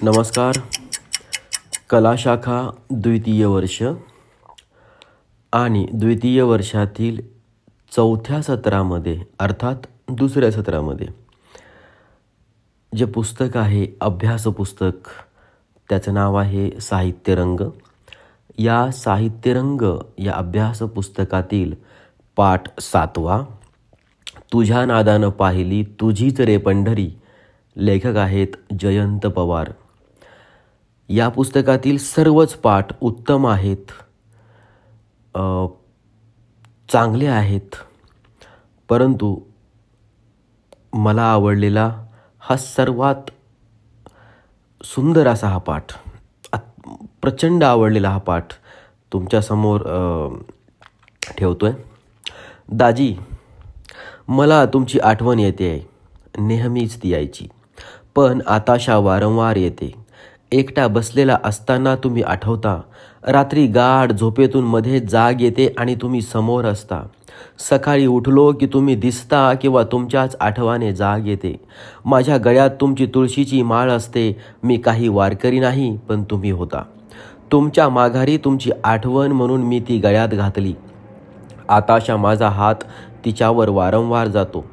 नमस्कार. कला शाखा द्वितीय वर्ष आणि द्वितीय वर्षातील चौथ्या सत्रामध्ये अर्थात दुसऱ्या सत्रामध्ये जे पुस्तक आहे अभ्यास पुस्तक, त्याचं नाव आहे साहित्यरंग. या साहित्यरंग या अभ्यास पुस्तकातील पाठ 7वा, तुझ्या नादानं पाहिली तुझीच रे पंढरी. लेखक आहेत जयंत पवार. या पुस्तकातील सर्वच पाठ उत्तम आहेत, चांगले आहेत, परंतु मला आवडलेला हा सर्वात सुंदर असा हा पाठ, प्रचंड आवडलेला हा पाठ तुमच्यासमोर ठेवतोय. दाजी, मला तुमची आठवण येते, नेहमीच ती यायची, पण आताशा वारंवार येते. एकटा बसलेला असताना तुम्ही आठवता. रात्री गाढ झोपेतून मध्ये जाग येते आणि तुम्ही समोर असता. सकाळी उठलो की तुम्ही दिसता किंवा तुमच्याच आठवणे जाग येते. माझ्या गळ्यात तुमची तुळशीची माळ असते. मी काही वारकरी नाही, पण तुम्ही होता. तुमच्या माघारी तुमची आठवण म्हणून मी ती गळ्यात घातली. आताशा माझा हात तिच्यावर वारंवार जातो.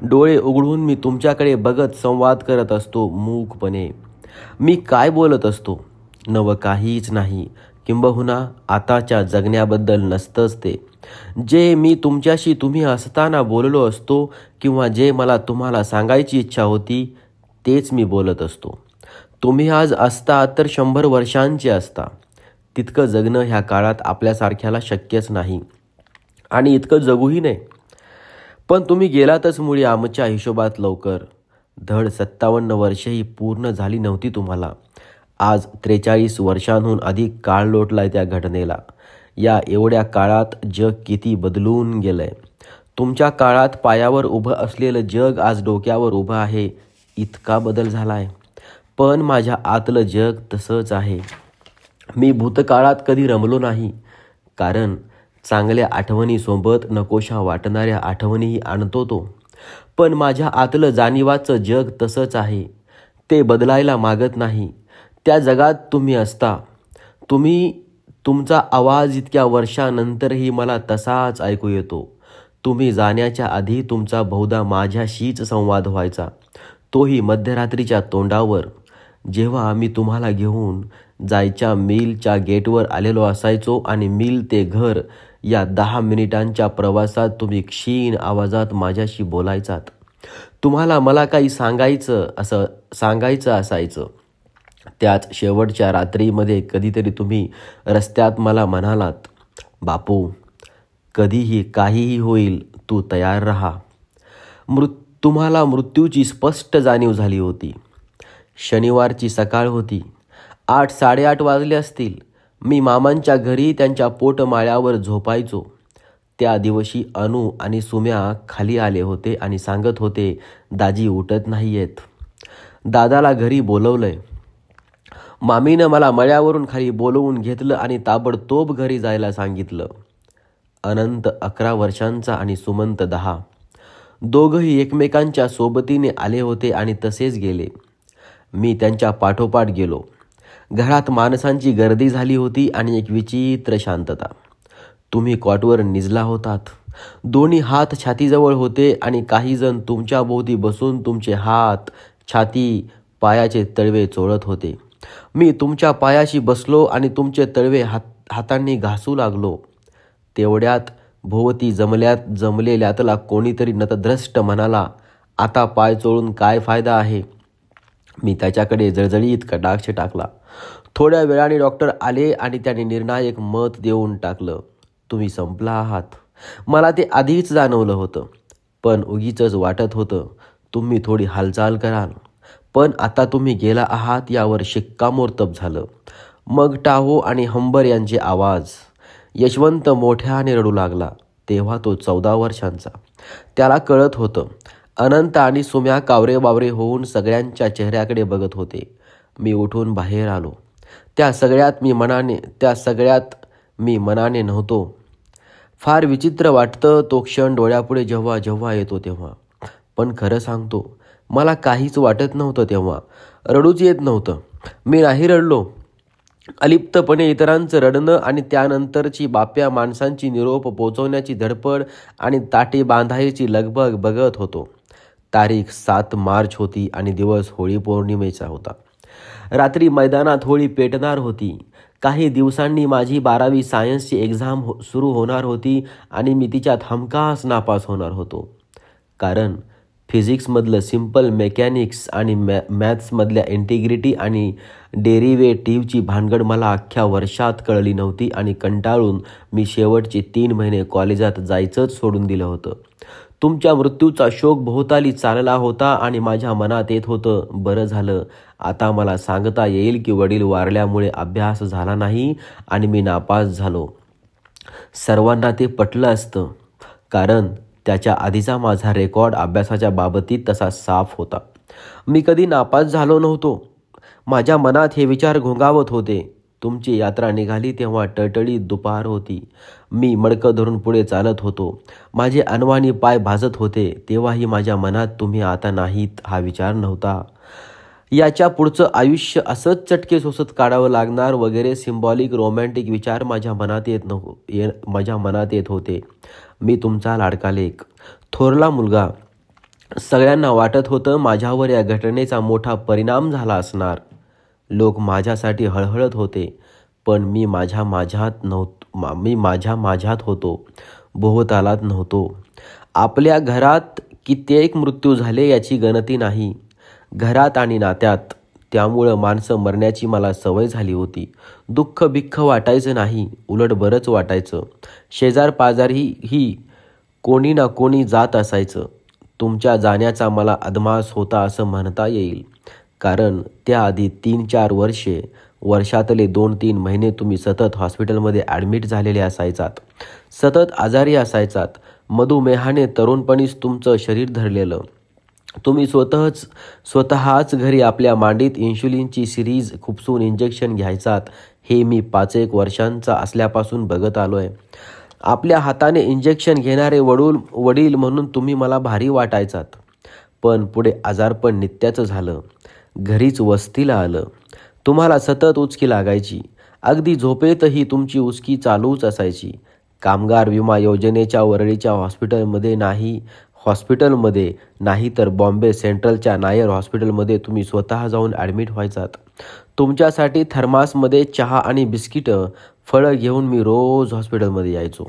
डोळे उघडून मी तुमच्याकडे बघत संवाद करत असतो मूकपणे. मी काय बोलत असतो? नवं काहीच नाही. किंबहुना आताच्या जगण्याबद्दल नसतंच ते. जे मी तुमच्याशी तुम्ही असताना बोललो असतो किंवा जे मला तुम्हाला सांगायची इच्छा होती तेच मी बोलत असतो. तुम्ही आज असता तर 100 वर्षांचे असता. तितकं जगणं ह्या काळात आपल्यासारख्याला शक्यच नाही आणि इतकं जगूही नाही. पण तुम्ही गेलातच मुळी आमच्या हिशोबात लवकर. धड 57 वर्षेही पूर्ण झाली नव्हती तुम्हाला. आज 43 वर्षांहून अधिक काळ लोटलाय त्या घटनेला. या एवढ्या काळात जग किती बदलून गेलंय. तुमच्या काळात पायावर उभं असलेलं जग आज डोक्यावर उभं आहे, इतका बदल झालाय. पण माझ्या आतलं जग तसंच आहे. मी भूतकाळात कधी रमलो नाही, कारण चांगल्या आठवणीसोबत नकोशा वाटणाऱ्या आठवणीही आणतो तो. पण माझ्या आतलं जाणीवाचं जग तसंच आहे, ते बदलायला मागत नाही. त्या जगात तुम्ही असता. तुमचा आवाज इतक्या वर्षानंतरही मला तसाच ऐकू येतो. तुम्ही जाण्याच्या आधी तुमचा बहुधा माझ्याशीच संवाद व्हायचा, तोही मध्यरात्रीच्या तोंडावर. जेव्हा मी तुम्हाला घेऊन जायच्या मिलच्या गेटवर आलेलो असायचो आणि मिल ते घर या 10 मिनिटांच्या प्रवासात तुम्ही क्षीण आवाजात माझ्याशी बोलायचात. तुम्हाला मला काही सांगायचं असायचं. त्याच शेवटच्या रात्रीमध्ये कधीतरी तुम्ही रस्त्यात मला म्हणालात, बापू, कधीही काहीही होईल, तू तयार राहा. तुम्हाला मृत्यूची स्पष्ट जाणीव झाली होती. शनिवारची सकाळ होती. 8-8:30 वाजले असतील. मी मामांच्या घरी त्यांच्या पोटमाळ्यावर झोपायचो. त्या दिवशी अनु आणि सुम्या खाली आले होते आणि सांगत होते, दाजी उठत नाहीयेत. दादाला घरी बोलवलंय. मामीनं मला मळ्यावरून खाली बोलवून घेतलं आणि ताबडतोब घरी जायला सांगितलं. अनंत 11 वर्षांचा आणि सुमंत 10. दोघंही एकमेकांच्या सोबतीने आले होते आणि तसेच गेले. मी त्यांच्या पाठोपाठ गेलो. घरात माणसांची गर्दी झाली होती आणि एक विचित्र शांतता. तुम्ही कॉटवर निजला होतात. दोन्ही हात छातीजवळ होते आणि काही जण तुमच्या भोवती बसून तुमचे हात, छाती, पायाचे तळवे चोळत होते. मी तुमच्या पायाशी बसलो आणि तुमचे तळवे हातांनी घासू लागलो. तेवढ्यात भोवती जमलेल्यातला कोणीतरी नतद्रष्ट म्हणाला, आता पाय चोळून काय फायदा आहे? मी त्याच्याकडे जळजळीत कटाक्ष टाकला. थोड्या वेळाने डॉक्टर आले आणि त्याने निर्णायक मत देऊन टाकलं, तुम्ही संपला आहात. मला ते आधीच जाणवलं होतं, पण उगीचच वाटत होतं तुम्ही थोडी हालचाल कराल. पण आता तुम्ही गेला आहात यावर शिक्कामोर्तब झालं. मग टाहो आणि हंबर यांचे आवाज. यशवंत मोठ्याने रडू लागला. तेव्हा तो 14 वर्षांचा. त्याला कळत होतं. अनंत आणि सुम्या कावरे-बावरे होऊन सगळ्यांच्या चेहऱ्याकडे बघत होते. मी उठून बाहेर आलो. त्या सगळ्यात मी मनाने नव्हतो. फार विचित्र वाटतं तो क्षण डोळ्यापुढे जेव्हा जेव्हा येतो तेव्हा. पण खरं सांगतो, मला काहीच वाटत नव्हतं तेव्हा. रडूच येत नव्हतं. मी नाही रडलो. अलिप्तपणे इतरांचं रडणं आणि त्यानंतरची बाप्या माणसांची निरोप पोचवण्याची धडपड आणि ताटी बांधायची लगबग बघत होतो. तारीख 7 मार्च होती आणि दिवस होळी पौर्णिमेचा होता. रात्री मैदानात होळी पेटणार होती. काही दिवसांनी माझी 12वी सायन्सची एक्झाम सुरू होणार होती आणि मी तिच्यात हमखास नापास होणार होतो. कारण फिजिक्समधलं सिम्पल मेकॅनिक्स आणि मॅथ्समधल्या इंटिग्रिटी आणि डेरिव्हेटिव्हची भानगड मला अख्ख्या वर्षात कळली नव्हती आणि कंटाळून मी शेवटचे 3 महिने कॉलेजात जायचंच सोडून दिलं होतं. तुमच्या मृत्यूचा शोक भोवताली चालला होता आणि माझ्या मनात येत होतं, बरं झालं, आता मला सांगता येईल की वडील वारल्यामुळे अभ्यास झाला नाही आणि मी नापास झालो. सर्वांना ते पटलं असतं, कारण त्याच्या आधीचा माझा रेकॉर्ड अभ्यासाच्या बाबतीत तसा साफ होता. मी कधी नापास झालो नव्हतो. माझ्या मनात हे विचार घोंगावत होते. तुमची यात्रा निघाली तेव्हा टळटळीत दुपार होती. मी मडकं धरून पुढे चालत होतो. माझे अनवाणी पाय भाजत होते. तेव्हाही माझ्या मनात तुम्ही आता नाहीत हा विचार नव्हता. याच्या पुढचं आयुष्य असंच चटके सोसत काढावं लागणार वगैरे सिम्बॉलिक रोमॅन्टिक विचार माझ्या मनात येत होते. मी तुमचा लाडका लेक, थोरला मुलगा. सगळ्यांना वाटत होतं माझ्यावर या घटनेचा मोठा परिणाम झाला असणार. लोक माझ्यासाठी हळहळत होते, पण मी माझ्या माझ्यात होतो, भोवतालात नव्हतो. आपल्या घरात कित्येक मृत्यू झाले याची गणती नाही, घरात आणि नात्यात. त्यामुळं माणसं मरण्याची मला सवय झाली होती. दुःख बिख्ख वाटायचं नाही, उलट बरंच वाटायचं. शेजार पाजारीही कोणी ना कोणी जात असायचं. तुमच्या जाण्याचा मला अदमास होता असं म्हणता येईल, कारण त्याआधी 3-4 वर्षातले 2-3 महिने तुम्ही सतत हॉस्पिटलमध्ये ॲडमिट झालेले असायचात, सतत आजारी असायचात. मधुमेहाने तरुणपणीच तुमचं शरीर धरलेलं. तुम्ही स्वतःच घरी आपल्या मांडीत इन्शुलिनची सिरीज खुपसून इंजेक्शन घ्यायचात. हे मी 5-1 वर्षांचा असल्यापासून बघत आलोय. आपल्या हाताने इंजेक्शन घेणारे वडील म्हणून तुम्ही मला भारी वाटायचात. पण पुढे आजारपण नित्याचं झालं. घरीच वस्तीला आलं. तुम्हाला सतत उचकी लागायची. अगदी झोपेतही तुमची उचकी चालूच असायची. कामगार विमा योजनेच्या वरळीच्या हॉस्पिटलमध्ये नाही तर बॉम्बे सेंट्रलच्या नायर हॉस्पिटलमध्ये तुम्ही स्वतः जाऊन ॲडमिट व्हायचात. तुमच्यासाठी थर्मासमध्ये चहा आणि बिस्किटं, फळं घेऊन मी रोज हॉस्पिटलमध्ये यायचो.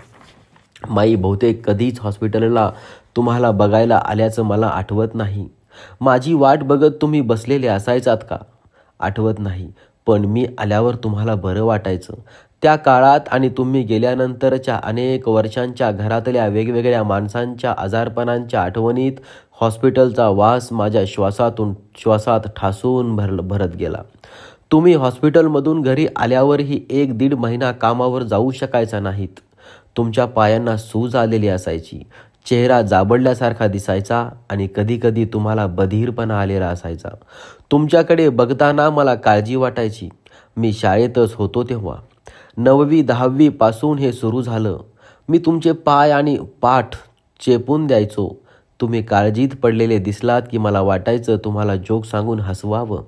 माई बहुतेक कधीच हॉस्पिटलला तुम्हाला बघायला आल्याचं मला आठवत नाही. माझी वाट बघत तुम्ही बसलेले असायचात का आठवत नाही, पण मी आल्यावर तुम्हाला बरं वाटायचं. त्या काळात आणि तुम्ही गेल्यानंतरच्या अनेक वर्षांच्या घरातल्या वेगवेगळ्या माणसांच्या आजारपणांच्या आठवणीत हॉस्पिटलचा वास माझ्या श्वासात ठासून भरत गेला. तुम्ही हॉस्पिटलमधून घरी आल्यावरही 1-1.5 महिना कामावर जाऊ शकायचा नाहीत. तुमच्या पायांना सूज आलेली असायची. चेहरा जाबडल्यासारखा दिसायचा आणि कधीकधी तुम्हाला बधीरपणा आलेला असायचा. तुमच्याकडे बघताना मला काळजी वाटायची. मी शाळेतच होतो तेव्हा. 9वी-10वी पासून हे सुरू झालं. मी तुमचे पाय आणि पाठ चेपून द्यायचो. तुम्ही काळजीत पडलेले दिसलात की मला वाटायचं तुम्हाला जोक सांगून हसवावं.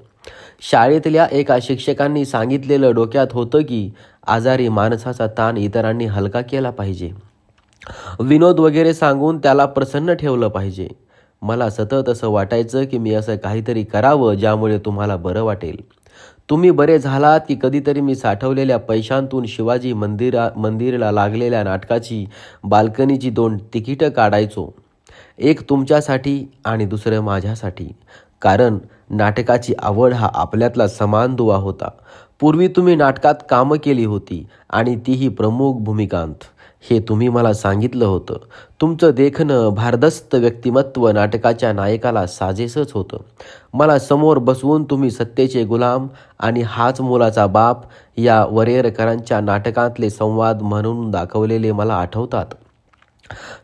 शाळेतल्या एका शिक्षकांनी सांगितलेलं डोक्यात होतं की आजारी माणसाचा ताण इतरांनी हलका केला पाहिजे. विनोद वगैरे सांगून त्याला प्रसन्न ठेवलं पाहिजे. मला सतत असं वाटायचं की मी असं काहीतरी करावं ज्यामुळे तुम्हाला बरं वाटेल. तुम्ही बरे झालात की कधीतरी मी साठवलेल्या पैशांतून शिवाजी मंदिराला लागलेल्या नाटकाची बाल्कनीची 2 तिकीटं काढायचो. एक तुमच्यासाठी आणि दुसरं माझ्यासाठी. कारण नाटकाची आवड हा आपल्यातला समान दुवा होता. पूर्वी तुम्ही नाटकात कामं केली होती आणि तीही प्रमुख भूमिकांत. हे तुम्ही मला सांगितलं होतं. तुमचं देखणं भारदस्त व्यक्तिमत्व नाटकाच्या नायकाला साजेसच होतं. मला समोर बसवून तुम्ही सत्तेचे गुलाम आणि हाच मुलाचा बाप या वरेरकरांच्या नाटकातले संवाद म्हणून दाखवलेले मला आठवतात.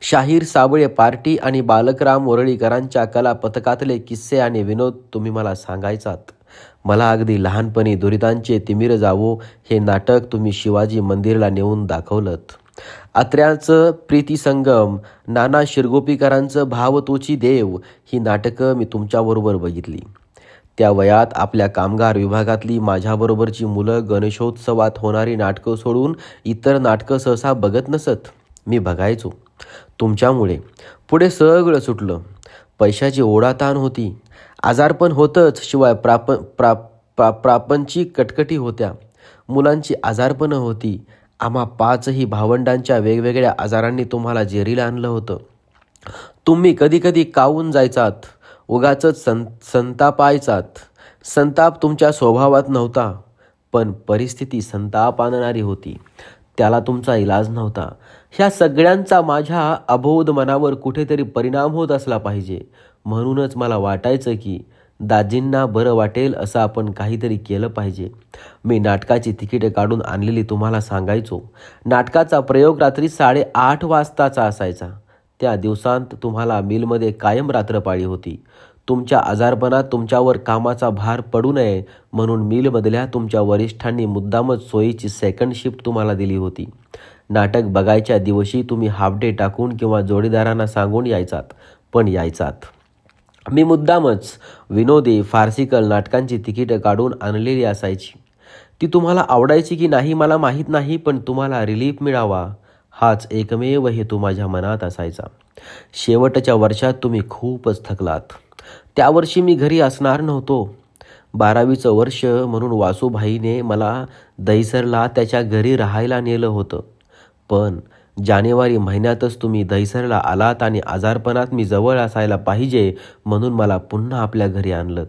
शाहीर साबळे पार्टी आणि बालकराम वरळीकरांच्या कला पथकातले किस्से आणि विनोद तुम्ही मला सांगायचात. मला अगदी लहानपणी दुरितांचे तिमिर जावो हे नाटक तुम्ही शिवाजी मंदिरला नेऊन दाखवलंत. अत्र्याचं प्रीतिसंगम, नाना शिरगोपीकरांचं भाव तोची देव ही नाटकं मी तुमच्याबरोबर बघितली. त्या वयात आपल्या कामगार विभागातली माझ्याबरोबरची मुलं गणेशोत्सवात होणारी नाटकं सोडून इतर नाटकं सहसा बघत नसत. मी बघायचो. तुमच्यामुळे पुढे सगळं सुटलं. पैशाची ओढाताण होती, आजारपण होतंच, शिवाय प्रापंचिक कटकटी होत्या. मुलांची आजारपणं होती. आम्हा 5ही भावंडांच्या वेगवेगळ्या आजारांनी तुम्हाला जेरीला आणलं होतं. तुम्ही कधी कधी कावून जायचात, उगाचच संतापायचात. संताप तुमच्या स्वभावात नव्हता, पण परिस्थिती संताप आणणारी होती. त्याला तुमचा इलाज नव्हता. ह्या सगळ्यांचा माझ्या अबोध मनावर कुठेतरी परिणाम होत असला पाहिजे. म्हणूनच मला वाटायचं की दाजींना बरं वाटेल असं आपण काहीतरी केलं पाहिजे. मी नाटकाची तिकीटे काढून आणलेली तुम्हाला सांगायचो. नाटकाचा प्रयोग रात्री 8:30 वाजताचा असायचा. त्या दिवसांत तुम्हाला मिलमध्ये कायम रात्रपाळी होती. तुमच्या आजारपणात तुमच्यावर कामाचा भार पडू नये म्हणून मिलमधल्या तुमच्या वरिष्ठांनी मुद्दामच सोयीची सेकंड शिफ्ट तुम्हाला दिली होती. नाटक बघायच्या दिवशी तुम्ही हाफ डे टाकून किंवा जोडीदारांना सांगून यायचात, पण यायचात. मी मुद्दामच विनोदी फार्सिकल नाटकांची तिकीटं काढून आणलेली असायची. ती तुम्हाला आवडायची की नाही मला माहीत नाही, पण तुम्हाला रिलीफ मिळावा हाच एकमेव हेतू माझ्या मनात असायचा. शेवटच्या वर्षात तुम्ही खूपच थकलात. त्या वर्षी मी घरी असणार नव्हतो. 12वीचं वर्ष म्हणून वासूभाईने मला दहिसरला त्याच्या घरी राहायला नेलं होतं. पण जानेवारी महिन्यातच तुम्ही दहिसरला आलात आणि आजारपणात मी जवळ असायला पाहिजे म्हणून मला पुन्हा आपल्या घरी आणलं.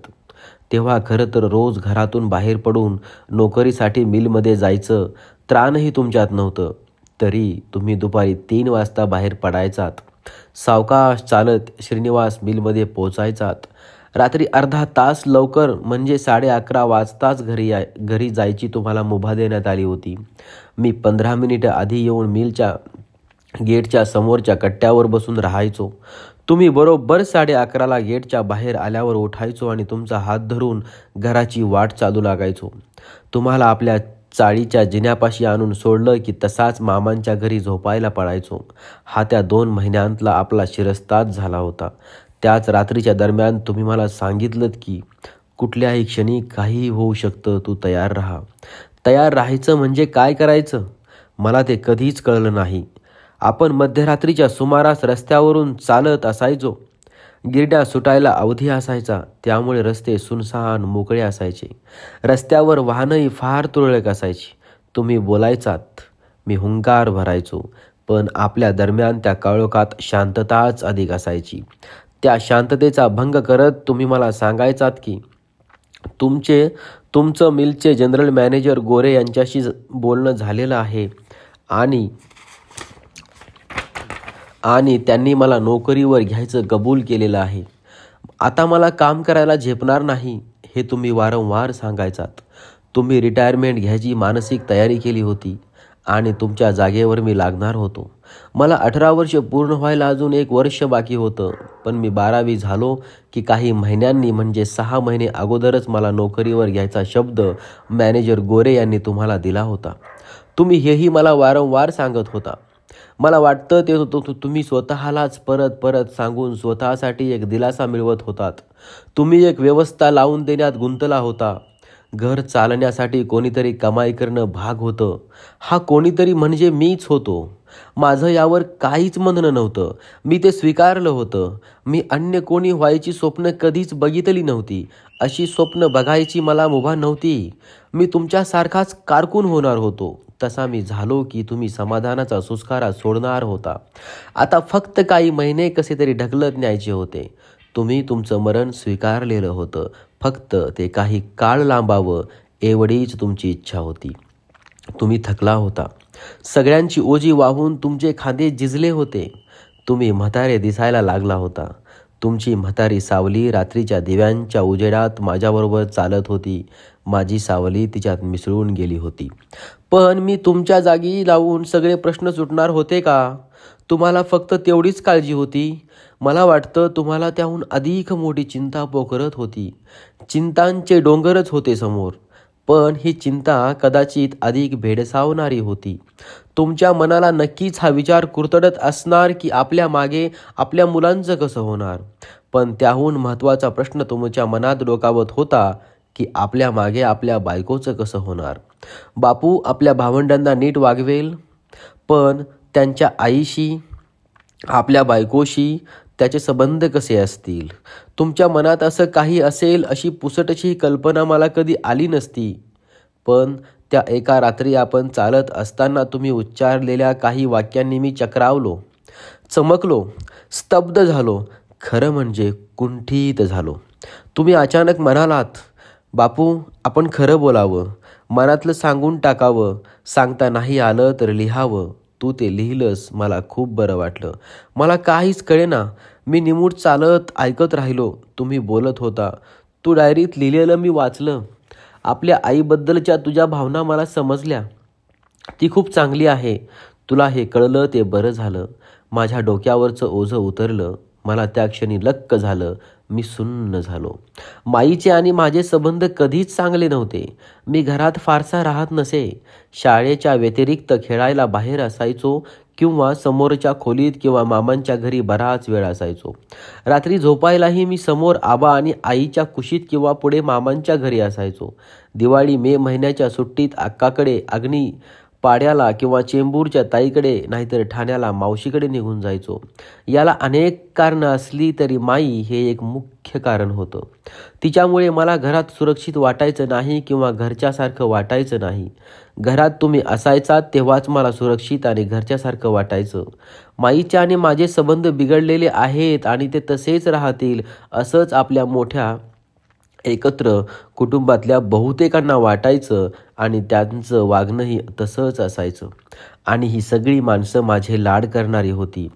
तेव्हा खरं तर रोज घरातून बाहेर पडून नोकरीसाठी मिलमध्ये जायचं त्राणही तुमच्यात नव्हतं. तरी तुम्ही दुपारी 3 वाजता बाहेर पडायचात. सावकाश चालत श्रीनिवास मिलमध्ये पोचायचात. रात्री अर्धा तास लवकर म्हणजे 11:30 वाजताच घरी जायची तुम्हाला मुभा देण्यात आली होती. मी 15 मिनिटं आधी येऊन मिलच्या गेटच्या समोरच्या कट्ट्यावर बसून राहायचो. तुम्ही बरोबर 11:30ला गेटच्या बाहेर आल्यावर उठायचो आणि तुमचा हात धरून घराची वाट चालू लागायचो. तुम्हाला आपल्या चाळीच्या जिन्यापाशी आणून सोडलं की तसाच मामांच्या घरी झोपायला पडायचो. हा त्या 2 महिन्यांतला आपला शिरस्ताच झाला होता. त्याच रात्रीच्या दरम्यान तुम्ही मला सांगितलं की कुठल्याही क्षणी काहीही होऊ शकतं, तू तयार राहा. तयार राहायचं म्हणजे काय करायचं मला ते कधीच कळलं नाही. आपण मध्यरात्रीच्या सुमारास रस्त्यावरून चालत असायचो. गिरड्या सुटायला अवधी असायचा, त्यामुळे रस्ते सुनसान मोकळे असायचे. रस्त्यावर वाहनही फार तुरळक असायची. तुम्ही बोलायचात, मी हुंकार भरायचो, पण आपल्या दरम्यान त्या काळोखात शांतताच अधिक असायची. त्या शांततेचा भंग करत तुम्ही मला सांगायचात की तुमचं मिलचे जनरल मॅनेजर गोरे यांच्याशी बोलणं झालेलं आहे आणि त्यांनी मला नोकरीवर घ्यायचं कबूल केलेलं आहे. आता मला काम करायला झेपणार नाही हे तुम्ही वारंवार सांगायचात. तुम्ही रिटायरमेंट घ्यायची मानसिक तयारी केली होती आणि तुमच्या जागेवर मी लागणार होतो. मला 18 वर्ष पूर्ण व्हायला अजून 1 वर्ष बाकी होतं. पण मी 12वी झालो की काही महिन्यांनी म्हणजे 6 महिने अगोदरच मला नोकरीवर घ्यायचा शब्द मॅनेजर गोरे यांनी तुम्हाला दिला होता. तुम्ही हेही मला वारंवार सांगत होता. मला वाटतं ते तुम्ही स्वतःलाच परत परत सांगून स्वतःसाठी एक दिलासा मिळवत होतात. तुम्ही एक व्यवस्था लावून देण्यात गुंतला होता. घर चालण्यासाठी कोणीतरी कमाई करणं भाग होतं. हा कोणीतरी म्हणजे मीच होतो. माझं यावर काहीच म्हणणं नव्हतं. मी ते स्वीकारलं होतं. मी अन्य कोणी व्हायची स्वप्न कधीच बघितली नव्हती. अशी स्वप्न बघायची मला मुभा नव्हती. मी तुमच्यासारखाच कारकून होणार होतो. तसा मी झालो की तुम्ही समाधानाचा सुस्कारा सोडणार होता. आता फक्त काही महिने कसे तरी ढकलत न्यायचे होते. तुम्ही तुमचं मरण स्वीकारलेलं होतं. फक्त ते काही काळ लांबावं एवढीच तुमची इच्छा होती. तुम्ही थकला होता. सगळ्यांची ओझी वाहून तुमचे खांदे झिजले होते. तुम्ही म्हातारे दिसायला लागला होता. तुमची म्हातारी सावली रात्रीच्या दिव्यांच्या उजेडात माझ्याबरोबर चालत होती. माझी सावली तिच्यात मिसळून गेली होती. पण मी तुमच्या जागी लावून सगळे प्रश्न सुटणार होते का? तुम्हाला फक्त तेवढीच काळजी होती. मला वाटतं तुम्हाला त्याहून अधिक मोठी चिंता पोखरत होती. चिंतांचे डोंगरच होते समोर. पण ही चिंता कदाचित अधिक भेडसावणारी होती. तुमच्या मनाला नक्कीच हा विचार कुरतडत असणार की आपल्या मागे आपल्या मुलांचं कसं होणार. पण त्याहून महत्त्वाचा प्रश्न तुमच्या मनात डोकावत होता की आपल्या मागे आपल्या बायकोचं कसं होणार. बापू आपल्या भावंडांना नीट वागवेल, पण त्यांच्या आईशी, आपल्या बायकोशी त्याचे संबंध कसे असतील. तुमच्या मनात असं काही असेल अशी पुसटशी कल्पना मला कधी आली नसती. पण त्या एका रात्री आपण चालत असताना तुम्ही उच्चारलेल्या काही वाक्यांनी मी चक्रावलो, चमकलो, स्तब्ध झालो, खरं म्हणजे कुंठित झालो. तुम्ही अचानक म्हणालात, बापू आपण खरं बोलावं, मनातलं सांगून टाकावं, सांगता नाही आलं तर लिहावं. तू ते लिहिलंस, मला खूप बरं वाटलं. मला काहीच कळेना, मी निमूट चालत ऐकत राहिलो. तुम्ही बोलत होता. तू डायरीत लिहिलेलं मी वाचलं. आपल्या आईबद्दलच्या तुझ्या भावना मला समजल्या. ती खूप चांगली आहे. तुला हे कळलं ते बरं झालं. माझ्या डोक्यावरचं ओझं उतरलं. मला त्या क्षणी लक्क झालं. मी सुन्न झालो. माईचे आणि माझे संबंध कधीच चांगले नव्हते. मी घरात फारसा राहत नसे. शाळेच्या व्यतिरिक्त खेळायला बाहेर असायचो किंवा समोरच्या खोलीत किंवा मामांच्या घरी बराच वेळ असायचो. रात्री झोपायलाही मी समोर आबा आणि आईच्या कुशीत किंवा पुढे मामांच्या घरी असायचो. दिवाळी मे महिन्याच्या सुट्टीत अक्काकडे, अग्नी पाड्याला किंवा चेंबूरच्या ताईकडे, नाहीतर ठाण्याला मावशीकडे निघून जायचो. याला अनेक कारणं असली तरी माई हे एक मुख्य कारण होतं. तिच्यामुळे मला घरात सुरक्षित वाटायचं नाही किंवा घरच्यासारखं वाटायचं नाही. घरात तुम्ही असायचात तेव्हाच मला सुरक्षित आणि घरच्यासारखं वाटायचं. माईचे आणि माझे संबंध बिघडलेले आहेत आणि ते तसेच राहतील असंच आपल्या मोठ्या एकत्र कुटुंबातल्या बहुतेकांना वाटायचं आणि त्यांचं वागणंही तसंच असायचं. आणि ही सगळी माणसं माझे लाड करणारी होती.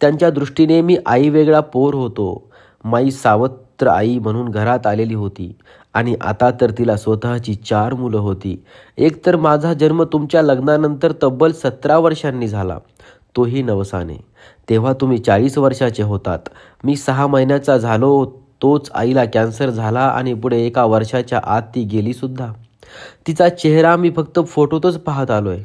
त्यांच्या दृष्टीने मी आई वेगळा पोर होतो. माई सावत्र आई म्हणून घरात आलेली होती आणि आता तर तिला स्वतःची 4 मुलं होती. एक तर माझा जन्म तुमच्या लग्नानंतर तब्बल 17 वर्षांनी झाला, तोही नवसाने. तेव्हा तुम्ही 40 वर्षाचे होतात. मी 6 महिन्याचा झालो तोच आईला कॅन्सर झाला आणि पुढे 1 वर्षाच्या आत ती गेली सुद्धा. तिचा चेहरा मी फक्त फोटोतच पाहत आलोय.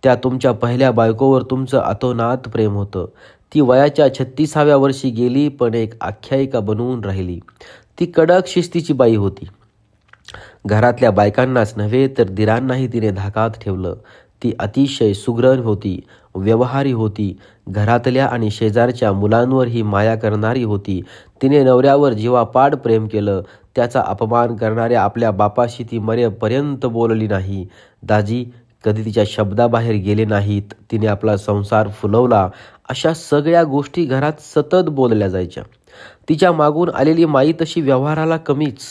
त्या तुमच्या पहिल्या बायकोवर तुमचं अतोनात प्रेम होतं. ती वयाच्या 36व्या वर्षी गेली, पण एक आख्यायिका बनवून राहिली. ती कडक शिस्तीची बाई होती. घरातल्या बायकांनाच नव्हे तर दिरांनाही तिने धाकात ठेवलं. ती अतिशय सुग्रण होती, व्यवहारी होती. घरातल्या आणि शेजारच्या मुलांवरही माया करणारी होती. तिने नवऱ्यावर जीवापाड प्रेम केलं. त्याचा अपमान करणाऱ्या आपल्या बापाशी ती मरेपर्यंत बोलली नाही. दाजी कधी तिच्या शब्दाबाहेर गेले नाहीत. तिने आपला संसार फुलवला. अशा सगळ्या गोष्टी घरात सतत बोलल्या जायच्या. तिच्या मागून आलेली माई तशी व्यवहाराला कमीच.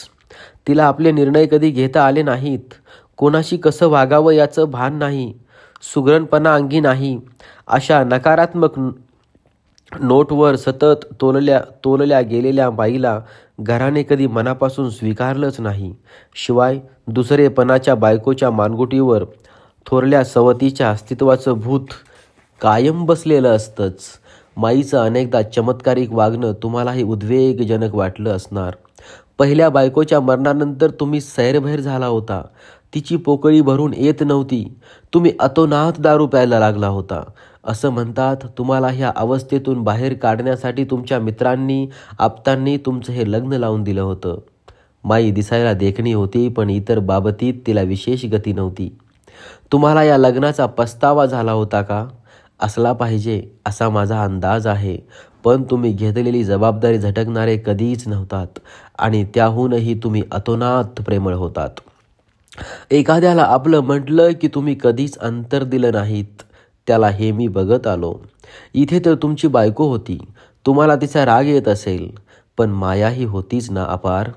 तिला आपले निर्णय कधी घेता आले नाहीत. कोणाशी कसं वागावं याचं भान नाही. सुगरणपणा अंगी नाही. अशा नकारात्मक नोटवर सतत तोलल्या गेलेल्या बाईला घराने कधी मनापासून स्वीकारलंच नाही. शिवाय दुसरेपणाच्या बायकोच्या मानगुटीवर थोरल्या सवतीच्या अस्तित्वाचं भूत कायम बसलेलं असतंच. माईचं अनेकदा चमत्कारिक वागणं तुम्हालाही उद्वेगजनक वाटलं असणार. पहिल्या बायकोच्या मरणानंतर तुम्ही सैरभैर झाला होता. तिची पोकळी भरून येत नव्हती. तुम्ही अतोनात दारू प्यायला लागला होता. असं म्हणतात तुम्हाला ह्या अवस्थेतून बाहेर काढण्यासाठी तुमच्या मित्रांनी, आप्तांनी तुमचं हे लग्न लावून दिलं होतं. माई दिसायला देखणी होती, पण इतर बाबतीत तिला विशेष गती नव्हती. तुम्हाला या लग्नाचा पस्तावा झाला होता का? असला पाहिजे असा माझा अंदाज आहे. पण तुम्ही घेतलेली जबाबदारी झटकणारे कधीच नव्हतात आणि त्याहूनही तुम्ही अतोनात प्रेमळ होतात. एखाद्याला आपलं म्हटलं की तुम्ही कधीच अंतर दिलं नाहीत. त्याला हे मी बघत आलो. इथे तर तुमची बायको होती. तुम्हाला तिचा राग येत असेल, पण मायाही होतीच ना अपार.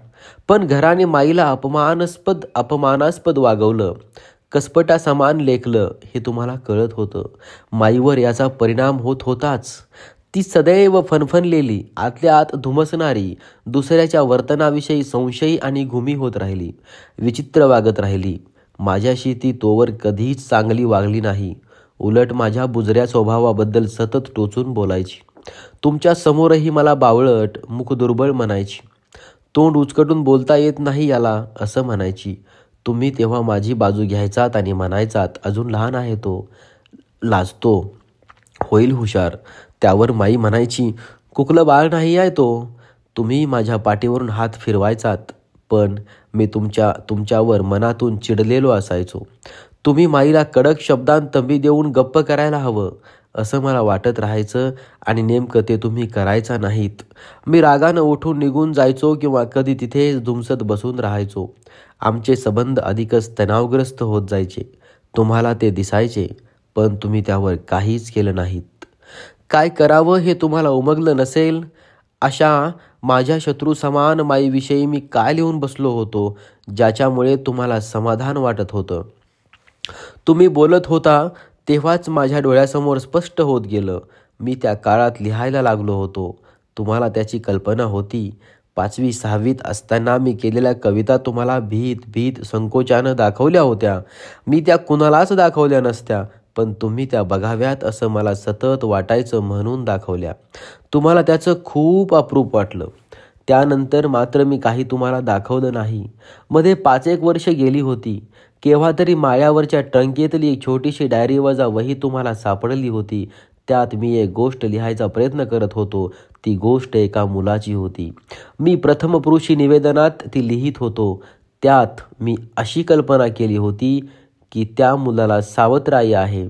पण घराने माईला अपमानास्पद वागवलं, कसपटा समान लेखलं हे तुम्हाला कळत होतं. माईवर याचा परिणाम होत होताच. ती सदैव फणफणलेली, आतल्या आत धुमसणारी, दुसऱ्याच्या वर्तनाविषयी संशयी आणि घुमी होत राहिली. विचित्र वागत राहिली. माझ्याशी ती तोवर कधीच चांगली वागली नाही. उलट माझ्या बुजऱ्या स्वभावाबद्दल सतत टोचून बोलायची. तुमच्या समोरही मला बावळट, मुख दुर्बळ म्हणायची. तोंड उचकटून बोलता येत नाही याला असं म्हणायची. तुम्ही तेव्हा माझी बाजू घ्यायचात आणि म्हणायचात अजून लहान आहे तो, लाजतो, होईल हुशार. त्यावर माई म्हणायची, कुकलं बाळ नाही आहे तो. तुम्ही माझ्या पाठीवरून हात फिरवायचात, पण मी तुमच्यावर मनातून चिडलेलो असायचो. तुम्ही माईला कडक शब्दांत तंबी देऊन गप्प करायला हवं असं मला वाटत राहायचं आणि नेमकं ते तुम्ही करायचा नाहीत. मी रागानं उठून निघून जायचो किंवा कधी तिथेच धुमसत बसून राहायचो. आमचे संबंध अधिकच तणावग्रस्त होत जायचे. तुम्हाला ते दिसायचे, पण तुम्ही त्यावर काहीच केलं नाहीत. काय करावं हे तुम्हाला उमगलं नसेल. अशा माझ्या शत्रू समान माईविषयी मी काय लिहून बसलो होतो, ज्याच्यामुळे तुम्हाला समाधान वाटत होतं. तुम्ही बोलत होता तेव्हाच माझ्या डोळ्यासमोर स्पष्ट होत गेलं. मी त्या काळात लिहायला लागलो होतो. तुम्हाला त्याची कल्पना होती. 5वी 6वीत असताना मी केलेल्या कविता तुम्हाला भीत संकोचानं दाखवल्या होत्या. मी त्या कुणालाच दाखवल्या नसत्या, पण तुम्ही त्या बघाव्यात असं मला सतत वाटायचं म्हणून दाखवल्या. तुम्हाला त्याचं खूप अप्रूप वाटलं. त्यानंतर मात्र मी काही तुम्हाला दाखवलं नाही. मध्ये 5-1 वर्ष गेली होती. केव्हा तरी माळ्यावरच्या टंकीतली एक छोटीशी डायरी वजा वही तुम्हाला सापडली होती. त्यात मी एक गोष्ट लिहायचा प्रयत्न करत होतो. ती गोष्ट एका मुलाची होती. मी प्रथम पुरुषी निवेदनात ती लिहित होतो. त्यात मी अशी कल्पना केली होती की त्या मुलाला सावत्राई आहे.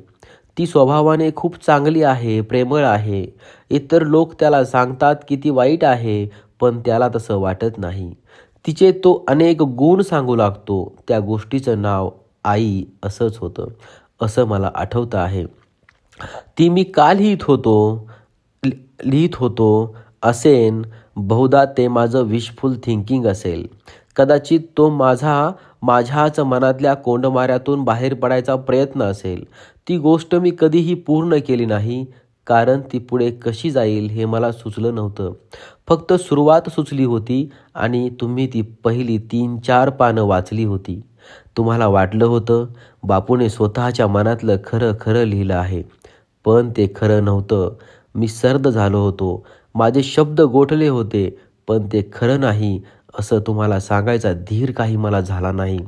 ती स्वभावाने खूप चांगली आहे, प्रेमळ आहे. इतर लोक त्याला सांगतात की ती वाईट आहे, पण त्याला तसं वाटत नाही. तिचे तो अनेक गुण सांगू लागतो. त्या गोष्टीचं नाव आई असंच होतं, असं मला आठवतं आहे. ती मी का लिहित होतो असेन. बहुधा ते माझं विशफुल थिंकिंग असेल. कदाचित तो माझ्याच मनातल्या कोंडमाऱ्यातून बाहेर पडायचा प्रयत्न असेल. ती गोष्ट मी कधीही पूर्ण केली नाही, कारण ती पुढे कशी जाईल हे मला सुचलं नव्हतं. फक्त सुरुवात सुचली होती आणि तुम्ही ती पहिली 3-4 पानं वाचली होती. तुम्हाला वाटलं होतं बापूने स्वतःच्या मनातलं खरं लिहिलं आहे, पण ते खरं नव्हतं. मी सर्द झालो होतो. माझे शब्द गोठले होते, पण ते खरं नाही असं तुम्हाला सांगायचा धीर काही मला झाला नाही.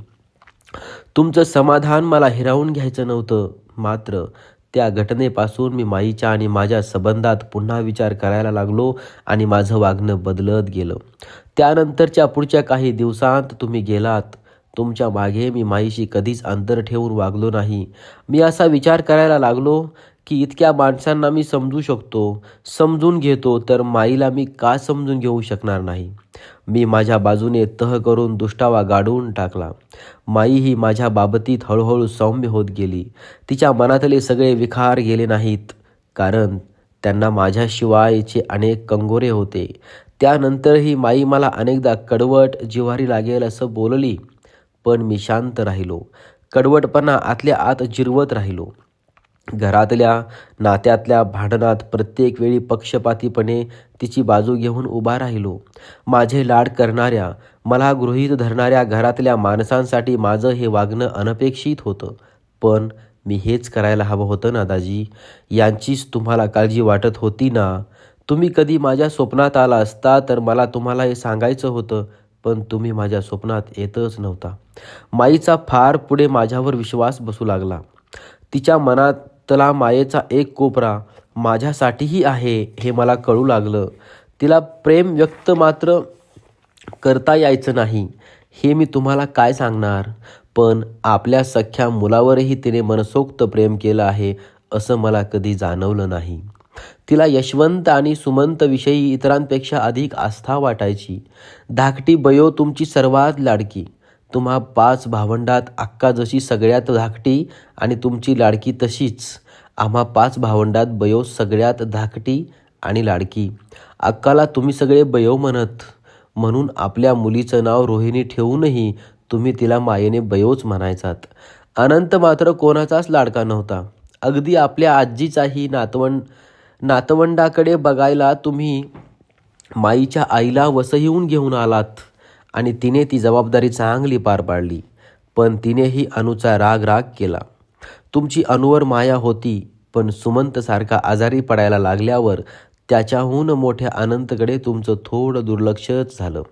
तुमचं समाधान मला हिरावून घ्यायचं नव्हतं. मात्र त्या घटनेपासून मी माईच्या आणि माझ्या संबंधात पुन्हा विचार करायला लागलो आणि माझं वागणं बदलत गेलं. त्यानंतरच्या पुढच्या काही दिवसांत तुम्ही गेलात. तुमच्या मागे मी माईशी कधीच अंतर ठेवून वागलो नाही. मी असा विचार करायला लागलो की इतक्या माणसांना मी समजू शकतो, समजून घेतो, तर माईला मी का समजून घेऊ शकणार नाही. मी माझ्या बाजूने तह करून दुष्टावा गाडवून टाकला. माई ही माझ्या बाबतीत हळूहळू सौम्य होत गेली. तिच्या मनातले सगळे विकार गेले नाहीत, कारण त्यांना माझ्याशिवायचे अनेक कंगोरे होते. त्यानंतरही माई मला अनेकदा कडवट, जिव्हारी लागेल असं बोलली, पण मी शांत राहिलो. कडवटपणा आतल्या आत जिरवत राहिलो. घरातल्या नात्यातल्या भांडणात प्रत्येक वेळी पक्षपातीपणे तिची बाजू घेऊन उभा राहिलो. माझे लाड करणाऱ्या, मला गृहीत धरणाऱ्या घरातल्या माणसांसाठी माझं हे वागणं अनपेक्षित होतं. पण मी हेच करायला हवं होतं ना दाजी. यांचीच तुम्हाला काळजी वाटत होती ना. तुम्ही कधी माझ्या स्वप्नात आला असता तर मला तुम्हाला हे सांगायचं होतं, पण तुम्ही माझ्या स्वप्नात येतच नव्हता. माईचा फार पुढे माझ्यावर विश्वास बसू लागला. तिच्या मनातला मायेचा एक कोपरा माझ्यासाठीही आहे हे मला कळू लागलं. तिला प्रेम व्यक्त मात्र करता यायचं नाही हे मी तुम्हाला काय सांगणार, पण आपल्या सख्या मुलावरही तिने मनसोक्त प्रेम केलं आहे असं मला कधी जाणवलं नाही. तिला यशवंत आणि सुमंत विषयी इतरांपेक्षा अधिक आस्था वाटायची. धाकटी बयो तुमची सर्वात लाडकी. तुम्हा 5 भावंडात अक्का जशी सगळ्यात धाकटी आणि तुमची लाडकी तशीच. आम्हा 5 भावंडात बयो सगळ्यात धाकटी आणि लाडकी. अक्काला तुम्ही सगळे बयो म्हणत, म्हणून आपल्या मुलीचं नाव रोहिणी ठेवूनही तुम्ही तिला मायेने बयोच म्हणायचात. अनंत मात्र कोणाचाच लाडका नव्हता. अगदी आपल्या आजीचाही नातवंडाकडे बघायला तुम्ही माईच्या आईला वसईहून घेऊन आलात आणि तिने ती जबाबदारी चांगली पार पाडली. पण तिनेही अनुचा राग केला. तुमची अनुवर माया होती, पण सुमंत सारखा आजारी पडायला लागल्यावर त्याच्याहून मोठ्या अनंतकडे तुमचं थोडं दुर्लक्षच झालं.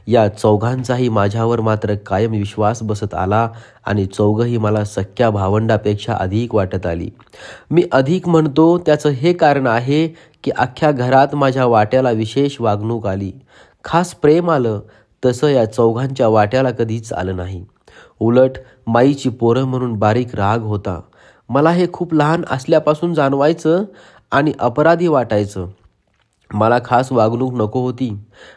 या चौघांचाही माझ्यावर मात्र कायम विश्वास बसत आला आणि चौघही मला सख्या भावंडापेक्षा अधिक वाटत आली. मी अधिक म्हणतो त्याचं हे कारण आहे की अख्ख्या घरात माझ्या वाट्याला विशेष वागणूक आली, खास प्रेम आलं. तसं या चौघांच्या वाट्याला कधीच आलं नाही. उलट माईची पोरं म्हणून बारीक राग होता. मला हे खूप लहान असल्यापासून जाणवायचं आणि अपराधी वाटायचं. मला खास वागणूक नको होती.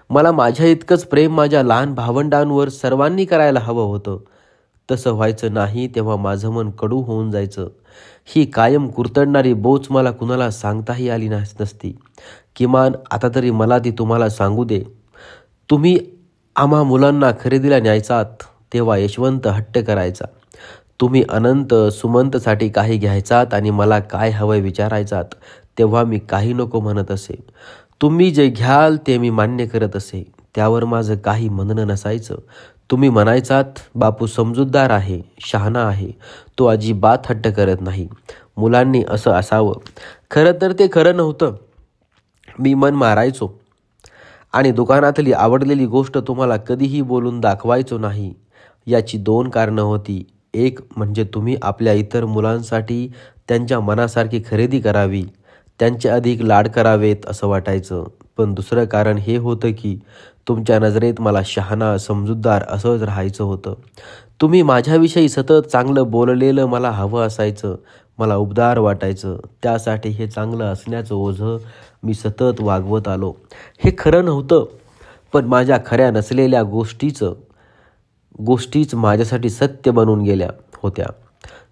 मला माझ्या इतकंच प्रेम माझ्या लहान भावंडांवर सर्वांनी करायला हवं होतं. तसं व्हायचं नाही तेव्हा माझं मन कडू होऊन जायचं. ही कायम कुरतडणारी बोच मला कुणाला सांगताही आली नसती. किमान आता तरी मला ती तुम्हाला सांगू दे. तुम्ही आम्हा मुलांना खरेदीला न्यायचात तेव्हा यशवंत हट्ट करायचा. तुम्ही अनंत सुमंतसाठी काही घ्यायचात आणि मला काय हवंय विचारायचात तेव्हा मी काही नको म्हणत असे. तुम्ही जे घ्याल ते मी मान्य करत असे. त्यावर माझं काही म्हणणं नसायचं. तुम्ही म्हणायचात बापू समजूतदार आहे, शहाणा आहे, तो अजिबात हट्ट करत नाही, मुलांनी असं असावं. खरं तर ते खरं नव्हतं. मी मन मारायचो आणि दुकानातली आवडलेली गोष्ट तुम्हाला कधीही बोलून दाखवायचो नाही. याची 2 कारणं होती. एक म्हणजे तुम्ही आपल्या इतर मुलांसाठी त्यांच्या मनासारखी खरेदी करावी, त्यांचे अधिक लाड करावेत असं वाटायचं. पण दुसरं कारण हे होतं की तुमच्या नजरेत मला शहाणा समजूतदार असंच राहायचं होतं. तुम्ही माझ्याविषयी सतत चांगलं बोललेलं मला हवं असायचं. मला उबदार वाटायचं. त्यासाठी हे चांगलं असण्याचं ओझं मी सतत वागवत आलो. हे खरं नव्हतं, पण माझ्या खऱ्या नसलेल्या गोष्टीच माझ्यासाठी सत्य बनून गेल्या होत्या.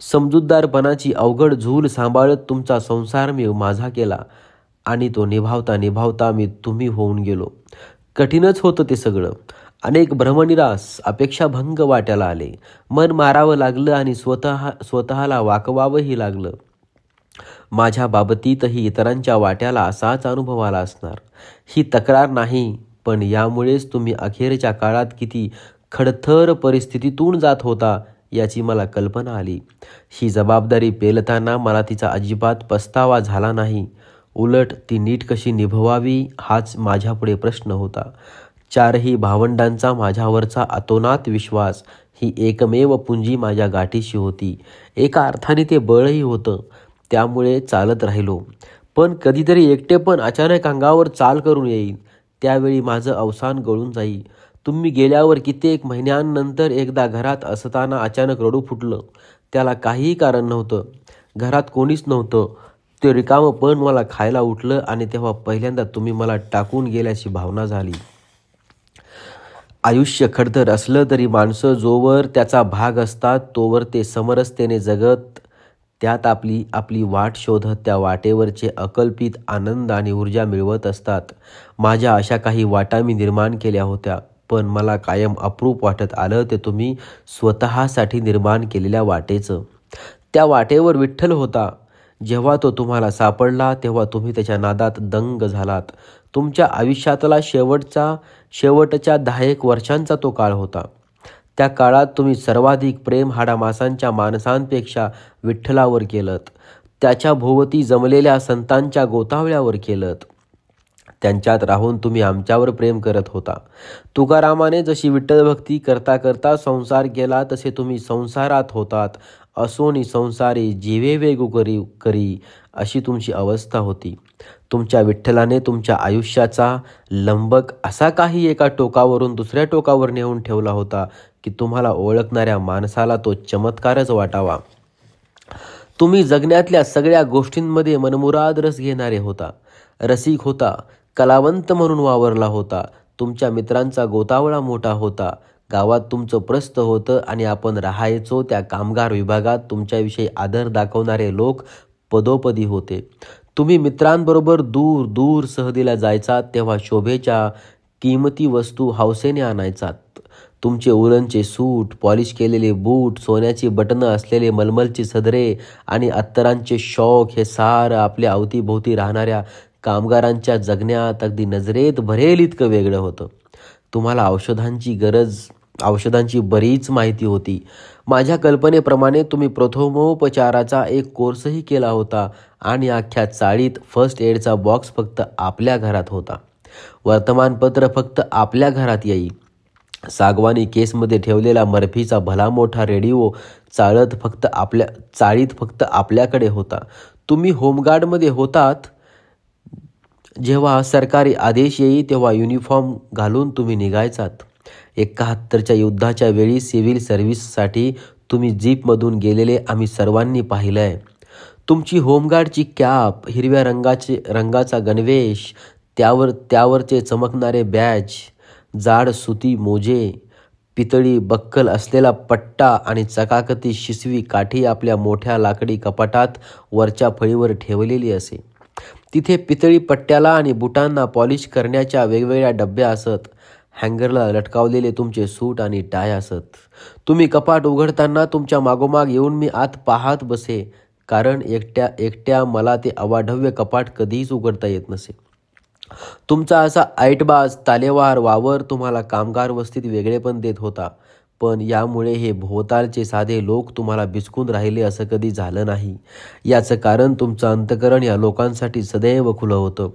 समजूतदारपणाची अवघड झूल सांभाळत तुमचा संसार मी माझा केला आणि तो निभावता निभावता मी तुम्ही होऊन गेलो. कठीणच होतं ते सगळं. अनेक भ्रमनिरास अपेक्षाभंग वाट्याला आले. मन मारावं लागलं आणि स्वतःला वाकवावंही लागलं. माझ्या बाबतीतही इतरांच्या वाट्याला असाच अनुभव आला असणार. ही तक्रार नाही, पण यामुळेच तुम्ही अखेरच्या काळात किती खडतर परिस्थितीतून जात होता याची मला कल्पना आली. ही जबाबदारी पेलताना मला तिचा अजिबात पस्तावा झाला नाही. उलट ती नीट कशी निभवावी हाच माझ्यापुढे प्रश्न होता. 4ही भावंडांचा माझ्यावरचा अतोनात विश्वास ही एकमेव पुंजी माझ्या गाठीशी होती. एका अर्थाने ते बळही होतं. त्यामुळे चालत राहिलो. पण कधीतरी एकटेपण अचानक अंगावर चाल करून येईल. त्यावेळी माझं अवसान गळून जाई. तुम्ही गेल्यावर कित्येक महिन्यांनंतर एकदा घरात असताना अचानक रडू फुटलं. त्याला काहीही कारण नव्हतं. घरात कोणीच नव्हतं. ते रिकामं पण मला खायला उठलं आणि तेव्हा पहिल्यांदा तुम्ही मला टाकून गेल्याची भावना झाली. आयुष्य खडतर असलं तरी माणसं जोवर त्याचा भाग असतात तोवर ते समरसतेने जगत, त्यात आपली वाट शोधत त्या वाटेवरचे अकल्पित आनंद आणि ऊर्जा मिळवत असतात. माझ्या अशा काही वाटा मी निर्माण केल्या होत्या, पण मला कायम अप्रूप वाटत आलं ते तुम्ही स्वतःसाठी निर्माण केलेल्या वाटेचं. त्या वाटेवर विठ्ठल होता. जेव्हा तो तुम्हाला सापडला तेव्हा तुम्ही त्याच्या नादात दंग झालात. तुमच्या आयुष्यातला शेवटच्या 10 वर्षांचा तो काळ होता. त्या काळात तुम्ही सर्वाधिक प्रेम हाडामासांच्या माणसांपेक्षा विठ्ठलावर केलंत. त्याच्या भोवती जमलेल्या संतांच्या गोतावळ्यावर केलंत. त्यांच्यात राहून तुम्ही आमच्यावर प्रेम करत होता. तुकारामाने जशी विठ्ठलभक्ती करता करता संसार केला तसे तुम्ही संसारात होतात. असोनी संसारी जीवे वेगू करी अशी तुमची अवस्था होती. तुमच्या विठ्ठलाने तुमच्या आयुष्याचा लंबक असा काही एका टोकावरून दुसऱ्या टोकावर नेऊन ठेवला होता की तुम्हाला ओळखणाऱ्या माणसाला तो चमत्कारच वाटावा. तुम्ही जगण्यातल्या सगळ्या गोष्टींमध्ये मनमुराद रस घेणारे होता. रसिक होता. कलावंत म्हणून वावरला होता. तुमच्या मित्रांचा गोतावळा मोठा होता. गावात तुमचं प्रस्थ होतं आणि आपण राहायचो त्या कामगार विभागात तुमच्याविषयी आदर दाखवणारे लोक पदोपदी होते. तुम्ही मित्रांबरोबर दूर दूर सहलीला जायचात तेव्हा शोभेच्या किमती वस्तू हौसेने आणायचात. तुमचे उलनचे सूट, पॉलिश केलेले बूट, सोन्याची बटणं असलेले मलमलची सदरे आणि अत्तरांचे शौक हे सारं आपल्या अवतीभोवती राहणाऱ्या कामगारांच्या जगण्यात अगदी नजरेत भरेल इतकं वेगळं होतं. तुम्हाला औषधांची गरज औषधांची बरीच माहिती होती. माझ्या कल्पनेप्रमाणे तुम्ही प्रथमोपचाराचा एक कोर्सही केला होता आणि अख्ख्या चाळीत फर्स्ट एडचा बॉक्स फक्त आपल्या घरात होता. वर्तमानपत्र फक्त आपल्या घरात येई. सागवानी केसमध्ये ठेवलेला मर्फीचा भला मोठा रेडिओ चाळीत फक्त आपल्याकडे होता. तुम्ही होमगार्डमध्ये होतात. जेव्हा सरकारी आदेश येई तेव्हा युनिफॉर्म घालून तुम्ही निघायचात. 71च्या युद्धाच्या वेळी सिव्हिल सर्व्हिससाठी तुम्ही जीपमधून गेलेले आम्ही सर्वांनी पाहिलंय. तुमची होमगार्डची कॅप, हिरव्या रंगाचा गणवेश, त्यावरचे चमकणारे बॅज, जाड सुती मोजे, पितळी बक्कल असलेला पट्टा आणि चकाकती शिसवी काठी आपल्या मोठ्या लाकडी कपाटात वरच्या फळीवर ठेवलेली असे. तिथे पितळी पट्ट्याला आणि बुटांना पॉलिश करण्याच्या वेगवेगळ्या डब्या असत. हँगरला लटकावलेले तुमचे सूट आणि टाय असत. तुम्ही कपाट उघडताना तुमच्या मागोमाग येऊन मी आत पाहत बसे, कारण एकट्या मला ते अवाढव्य कपाट कधीच उघडता येत नसे. तुमचा असा ऐटबाज तालेवार वावर तुम्हाला कामगार वस्तीत वेगळेपण देत होता. पण यामुळे हे भोवतालचे साधे लोक तुम्हाला बिचकून राहिले असं कधी झालं नाही. याचं कारण तुमचं अंतःकरण या लोकांसाठी सदैव खुलं होतं.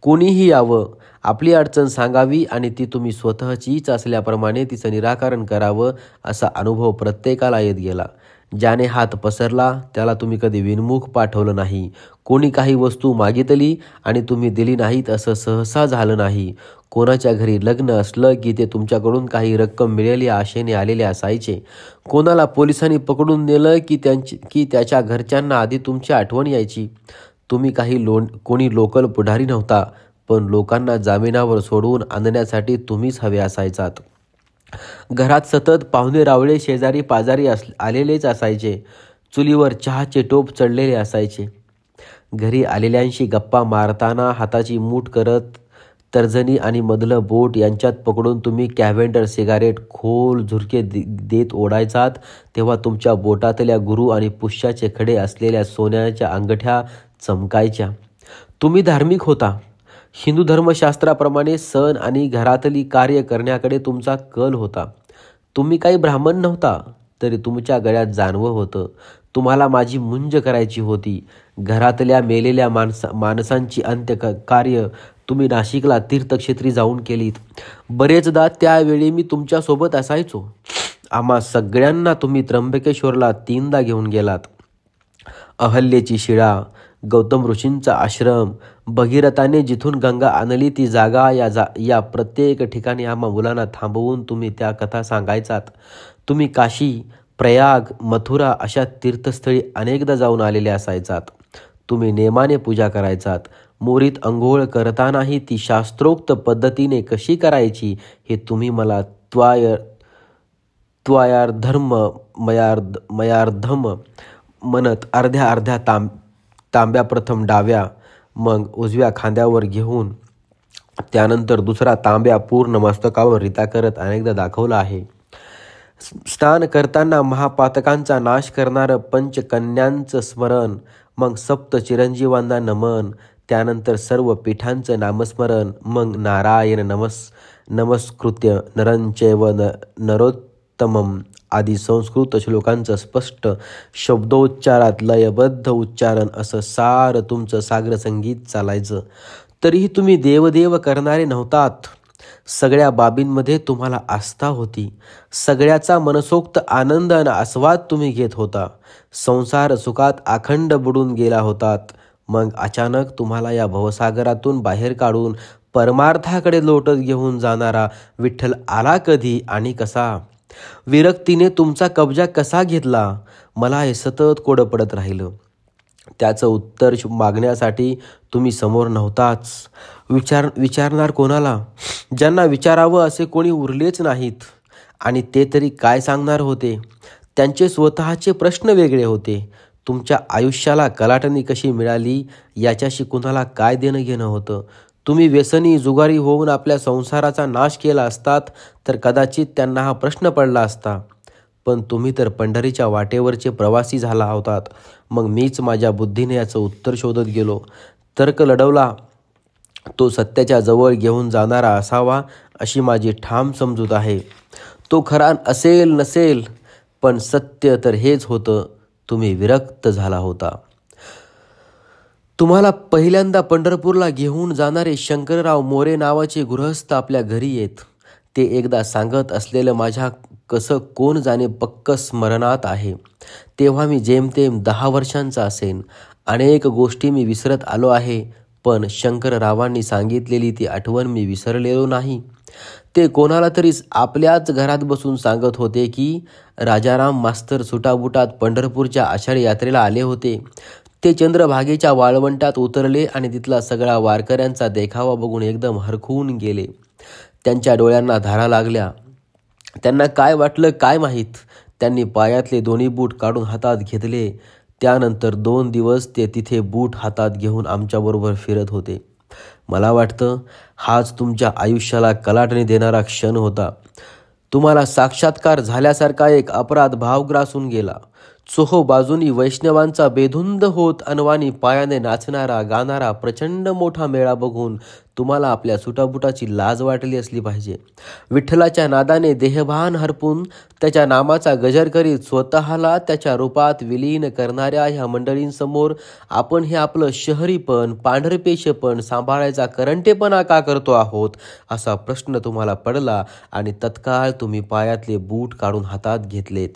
कोणीही यावं, आपली अडचण सांगावी आणि ती तुम्ही स्वतःचीच असल्याप्रमाणे तिचं निराकरण करावं असा अनुभव प्रत्येकाला येत गेला. ज्याने हात पसरला त्याला तुम्ही कधी विनमुख पाठवलं नाही. कोणी काही वस्तू मागितली आणि तुम्ही दिली नाहीत असं सहसा झालं नाही. कोणाच्या घरी लग्न असलं की ते तुमच्याकडून काही रक्कम मिळेल या आशेने आलेले असायचे. कोणाला पोलिसांनी पकडून नेलं की त्याच्या घरच्यांना आधी तुमची आठवण यायची. तुम्ही कोणी लोकल पुढारी नव्हता, पण लोकांना जामिनावर सोडवून आणण्यासाठी तुम्हीच हवे असायचात. घरात सतत पाहुणे रावळे शेजारी पाजारी आलेलेच असायचे. चुलीवर चहाचे टोप चढलेले असायचे. घरी आलेल्यांशी गप्पा मारताना हाताची मूठ करत तर्जनी आणि मधलं बोट यांच्यात पकडून तुम्ही कॅव्हेंडर सिगारेट खोल झुरके देत ओढायचात, तेव्हा तुमच्या बोटातल्या गुरु आणि पुष्याचे खडे असलेल्या सोन्याच्या अंगठ्या चमकायच्या. तुम्ही धार्मिक होता. हिंदू धर्मशास्त्राप्रमाणे सण आणि घरातली कार्य करण्याकडे तुमचा कल होता. तुम्ही काही ब्राह्मण नव्हता, तरी तुमच्या गळ्यात जानवं होतं. तुम्हाला माझी मुंज करायची होती. घरातल्या मेलेल्या माणसांची अंत्यकार्य तुम्ही नाशिकला तीर्थक्षेत्री जाऊन केलीत. बरेचदा त्यावेळी मी तुमच्यासोबत असायचो. आम्हा सगळ्यांना तुम्ही त्र्यंबकेश्वरला 3दा घेऊन गेलात. अहल्येची शिळा, गौतम ऋषींचा आश्रम, भगीरथाने जिथून गंगा आणली ती जागा, या प्रत्येक ठिकाणी आम्हा मुलांना थांबवून तुम्ही त्या कथा सांगायचात. तुम्ही काशी, प्रयाग, मथुरा अशा तीर्थस्थळी अनेकदा जाऊन आलेले असायचात. तुम्ही नेमाने पूजा करायचात. मोरीत अंघोळ करतानाही ती शास्त्रोक्त पद्धतीने कशी करायची हे तुम्ही मला त्वायार्धम मयार्धम म्हणत अर्ध्या तांब्या प्रथम डाव्या मग उजव्या खांद्यावर घेऊन त्यानंतर दुसरा तांब्या पूर्ण मस्तकावर रिता करत अनेकदा दाखवला आहे. स्नान करताना महापातकांचा नाश करणारं पंचकन्यांचं स्मरण, मग सप्त चिरंजीवांना नमन, त्यानंतर सर्व पीठांचं नामस्मरण, मग नारायण नमस्कृत्य नरंचैव नरोत्तमम आदी संस्कृत श्लोकांचं स्पष्ट शब्दोच्चारात लयबद्ध उच्चारण असं सारं तुमचं सागर संगीत चालायचं. तरीही तुम्ही देवदेव करणारे नव्हतात. सगळ्या बाबींमध्ये तुम्हाला आस्था होती. सगळ्याचा मनसोक्त आनंद आणि आस्वाद तुम्ही घेत होता. संसार सुखात अखंड बुडून गेला होतात. मग अचानक तुम्हाला या भवसागरातून बाहेर काढून परमार्थाकडे लोटत घेऊन जाणारा विठ्ठल आला कधी आणि कसा? विरक्तीने तुमचा कब्जा कसा घेतला? मला हे सतत कोडं पडत राहिलं. त्याचं उत्तर मागण्यासाठी तुम्ही समोर नव्हताच. विचारणार कोणाला? ज्यांना विचारावं असे कोणी उरलेच नाहीत. आणि ते तरी काय सांगणार होते? त्यांचे स्वतःचे प्रश्न वेगळे होते. तुमच्या आयुष्याला कलाटणी कशी मिळाली याच्याशी कुणाला काय देणं घेणं होतं? तुम्ही व्यसनी जुगारी होऊन आपल्या संसाराचा नाश केला असतात तर कदाचित त्यांना हा प्रश्न पडला असता. पण तुम्ही तर पंढरीच्या वाटेवरचे प्रवासी झाला होतात. मग मीच माझ्या बुद्धीने याचं उत्तर शोधत गेलो. तर्क लढवला. तो सत्याच्या जवळ घेऊन जाणारा असावा अशी माझी ठाम समजूत आहे. तो खरा असेल नसेल, पण सत्य तर हेच होतं, तुम्ही विरक्त झाला होता. तुम्हाला पहिल्यांदा पंढरपूरला घेऊन जाणारे शंकरराव मोरे नावाचे गृहस्थ आपल्या घरी येत. ते एकदा सांगत असलेलं माझ्या कसं कोण जाणे पक्क स्मरणात आहे. तेव्हा मी जेमतेम 10 वर्षांचा असेन. अनेक गोष्टी मी विसरत आलो आहे, पण शंकररावांनी सांगितलेली ती आठवण मी विसरलेलो नाही. ते कोणाला तरीच आपल्याच घरात बसून सांगत होते की राजाराम मास्तर सुटाबुटात पंढरपूरच्या आषाढी यात्रेला आले होते. ते चंद्रभागेच्या वाळवंटात उतरले आणि तिथला सगळा वारकऱ्यांचा देखावा बघून एकदम हरखून गेले. त्यांच्या डोळ्यांना धारा लागल्या. त्यांना काय वाटलं काय माहीत. त्यांनी पायातले दोन्ही बूट काढून हातात घेतले. त्यानंतर 2 दिवस ते तिथे बूट हातात घेऊन आमच्याबरोबर फिरत होते. मला वाटतं हाच तुमच्या आयुष्याला कलाटणी देणारा क्षण होता. तुम्हाला साक्षात्कार झाल्यासारखा एक अपराध भाव ग्रासून गेला. चोहो बाजूनी वैष्णवांचा बेधुंद होत अनवाणी पायाने नाचणारा गाणारा प्रचंड मोठा मेळा बघून तुम्हाला आपल्या सुटाबुटाची लाज वाटली असली पाहिजे. विठ्ठलाच्या नादाने देहभान हरपून त्याच्या नामाचा गजर करीत स्वतःला त्याच्या रूपात विलीन करणाऱ्या ह्या मंडळींसमोर आपण हे आपलं शहरीपण पांढरपेशेपण सांभाळायचा करंटेपणा का करतो आहोत, असा प्रश्न तुम्हाला पडला आणि तत्काळ तुम्ही पायातले बूट काढून हातात घेतलेत.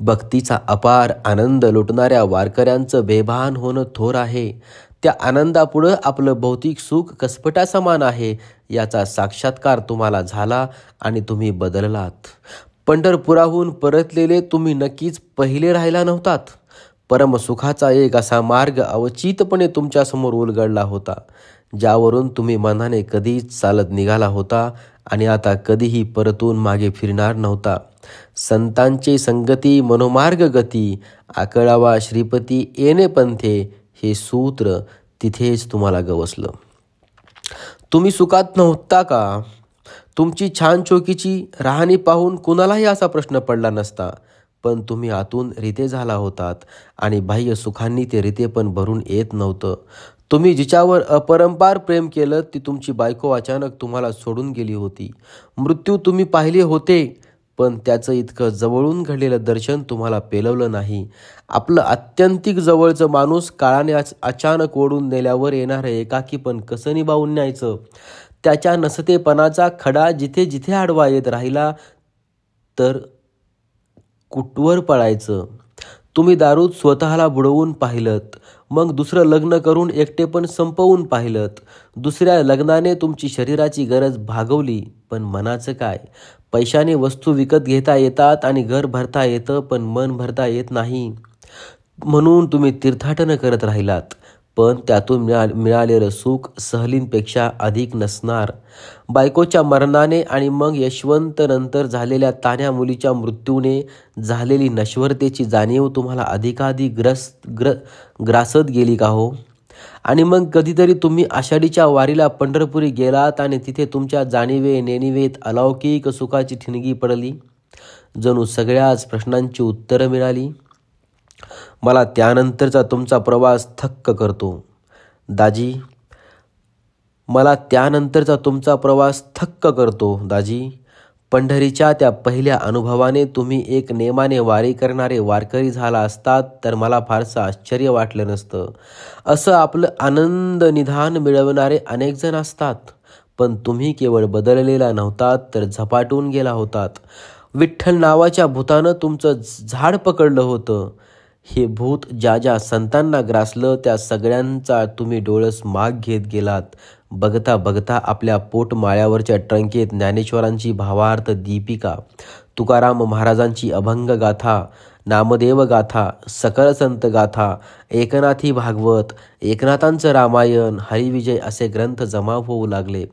भक्तीचा अपार आनंद लुटणाऱ्या वारकऱ्यांचं बेभान होणं थोर आहे. त्या आनंदापुढं आपलं भौतिक सुख कसपटासमान आहे याचा साक्षात्कार तुम्हाला झाला आणि तुम्ही बदललात. पंढरपुराहून परतलेले तुम्ही नक्कीच पहिले राहिला नव्हतात. परमसुखाचा एक असा मार्ग अवचितपणे तुमच्यासमोर उलगडला होता, ज्यावरून तुम्ही मनाने कधीच चालत निघाला होता आणि आता कधीही परतून मागे फिरणार नव्हता. संतांचे संगती मनोमार्ग गती, आकळावा श्रीपती येणे पंथे, हे सूत्र तिथेच तुम्हाला गवसलं. तुम्ही सुखात नव्हता का? तुमची छान चोखीची राहणी पाहून कुणालाही असा प्रश्न पडला नसता. पण तुम्ही आतून रिते झाला होतात आणि बाह्य सुखांनी ते रिते पण भरून येत नव्हतं. तुम्ही जिच्यावर अपरंपार प्रेम केलं ती तुमची बायको अचानक तुम्हाला सोडून गेली होती. मृत्यू तुम्ही पाहिले होते, पण त्याचं इतकं जवळून घडलेलं दर्शन तुम्हाला पेलवलं नाही. आपलं आत्यंतिक जवळचं माणूस काळाने अचानक ओढून नेल्यावर येणारं एकाकीपण कसं निभावून न्यायचं? त्याच्या नसतेपणाचा खडा जिथे जिथे आडवा येत राहिला तर कुठवर पळायचं? तुम्ही दारूत स्वतःला बुडवून पाहिलत, मग दुसरं लग्न करून एकटेपण संपवून पाहिलत. दुसऱ्या लग्नाने तुमची शरीराची गरज भागवली, पण मनाचं काय? पैशाने वस्तू विकत घेता येतात आणि घर भरता येतं, पण मन भरता येत नाही. म्हणून तुम्ही तीर्थाटन करत राहिलात, पण त्यातून मिळालेलं सुख सहलींपेक्षा अधिक नसणार. बायकोच्या मरणाने आणि मग यशवंत नंतर झालेल्या तान्ह्या मुलीच्या मृत्यूने झालेली नश्वरतेची जाणीव तुम्हाला अधिकाधिक ग्रासत गेली का हो? आणि मग कधीतरी तुम्ही आषाढीच्या वारीला पंढरपुरी गेलात आणि तिथे तुमच्या जाणीवे नेणिवेत अलौकिक सुखाची ठिणगी पडली. जणू सगळ्याच प्रश्नांची उत्तरं मिळाली. मला त्यानंतरचा तुमचा प्रवास थक्क करतो दाजी. मला त्यानंतरचा तुमचा प्रवास थक्क करतो दाजी. पंढरीच्या त्या पहिल्या अनुभवाने तुम्ही एक नेमाने वारी करणारे वारकरी झाला असतात तर मला फारसं आश्चर्य वाटलं नसतं. असं आपलं आनंद निधान मिळवणारे अनेक जण असतात, पण तुम्ही केवळ बदललेला नव्हतात तर झपाटून गेला होतात. विठ्ठल नावाच्या भूतानं तुमचं झाड पकडलं होतं. हे भूत ज्या ज्या संतांना ग्रासलं त्या सगळ्यांचा तुम्ही डोळस माग घेत गेलात. बघता बघता आपल्या पोटमाळ्यावरच्या ट्रंकेत ज्ञानेश्वरांची भावार्थ दीपिका, तुकाराम महाराजांची अभंग गाथा, नामदेव गाथा, सकळ संत गाथा, एकनाथी भागवत, एकनाथांचं रामायण, हरिविजय असे ग्रंथ जमा होऊ लागले.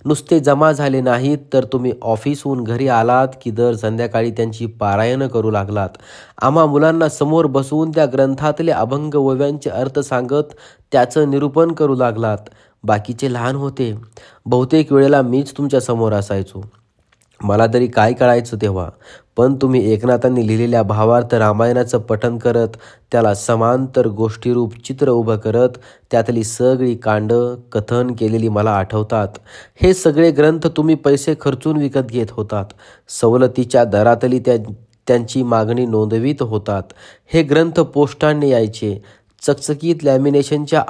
नुसते जमा झाले नाहीत तर तुम्ही ऑफिसहून घरी आलात की दर संध्याकाळी त्यांची पारायणं करू लागलात. आम्हा मुलांना समोर बसवून त्या ग्रंथातले अभंग ओव्यांचे अर्थ सांगत त्याचं निरूपण करू लागलात. बाकीचे लहान होते. बहुतेक वेळेला मीच तुमच्या समोर असायचो. मला तरी काय कळायचं तेव्हा. पण तुम्ही एकनाथांनी लिहिलेल्या भावार्थ रामायणाचं पठण करत, त्याला समांतर गोष्टीरूप चित्र उभं करत, त्यातली सगळी कांडं कथन केलेली मला आठवतात. हे सगळे ग्रंथ तुम्ही पैसे खर्चून विकत घेत होतात. सवलतीच्या दरातली त्यांची मागणी नोंदवीत होतात. हे ग्रंथ पोस्टाने यायचे. चकचकीत लॅमिनेशनच्या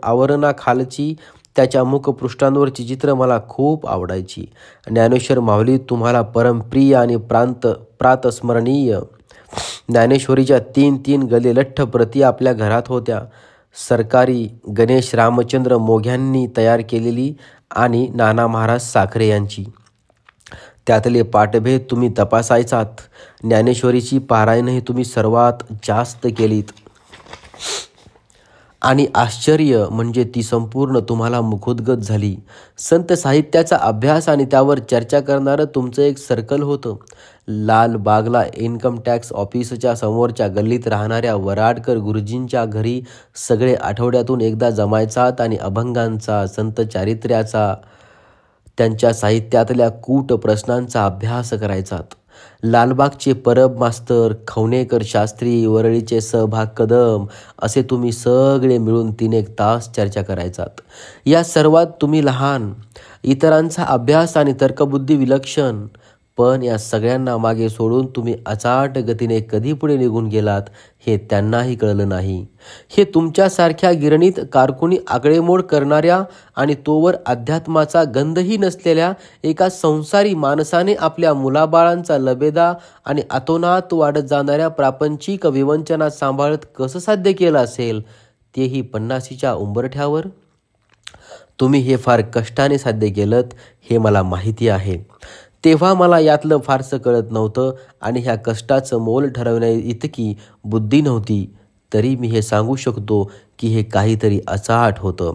आवरणाखालची त्याच्या मुखपृष्ठांवरची चित्र मला खूप आवडायची. ज्ञानेश्वर माऊली तुम्हाला परमप्रिय आणि प्रातस्मरणीय. ज्ञानेश्वरीच्या 3 गलेलठ्ठ प्रती आपल्या घरात होत्या. सरकारी गणेश रामचंद्र मोघ्यांनी तयार केलेली आणि नाना महाराज साखरे यांची. त्यातले पाठभेद तुम्ही तपासायचात. ज्ञानेश्वरीची पारायणही तुम्ही सर्वात जास्त केलीत. आणि आश्चर्य म्हणजे ती संपूर्ण तुम्हाला मुखोद्गत झाली. संत साहित्याचा अभ्यास आणि त्यावर चर्चा करणारं तुमचं एक सर्कल होतं. लालबागला इन्कम टॅक्स ऑफिसच्या समोरच्या गल्लीत राहणाऱ्या वराडकर गुरुजींच्या घरी सगळे आठवड्यातून एकदा जमायचात आणि अभंगांचा, संत चारित्र्याचा, त्यांच्या साहित्यातल्या कूट प्रश्नांचा अभ्यास करायचात. लालबागचे परब मास्तर, खवणेकर शास्त्री, वरळीचे सहभाग कदम असे तुम्ही सगळे मिळून 3-1 तास चर्चा करायचात. या सर्वात तुम्ही लहान, इतरांचा अभ्यास आणि तर्कबुद्धी विलक्षण. पण या सगळ्यांना मागे सोडून तुम्ही अचाट गतीने कधी पुढे निघून गेलात हे त्यांनाही कळलं नाही. हे तुमच्यासारख्या गिरणीत कारकुनी आकडेमोड करणाऱ्या आणि तोवर अध्यात्माचा गंधही नसलेल्या एका संसारी माणसाने आपल्या मुलाबाळांचा लबेदा आणि अतोनात वाढत जाणाऱ्या प्रापंचिक विवंचना सांभाळत कसं साध्य केलं असेल, तेही 50च्या उंबरठ्यावर. तुम्ही हे फार कष्टाने साध्य केलं हे मला माहिती आहे. तेव्हा मला यातलं फारसं कळत नव्हतं आणि ह्या कष्टाचं मोल ठरवण्या इतकी बुद्धी नव्हती. तरी मी हे सांगू शकतो की हे काहीतरी अचाट होतं.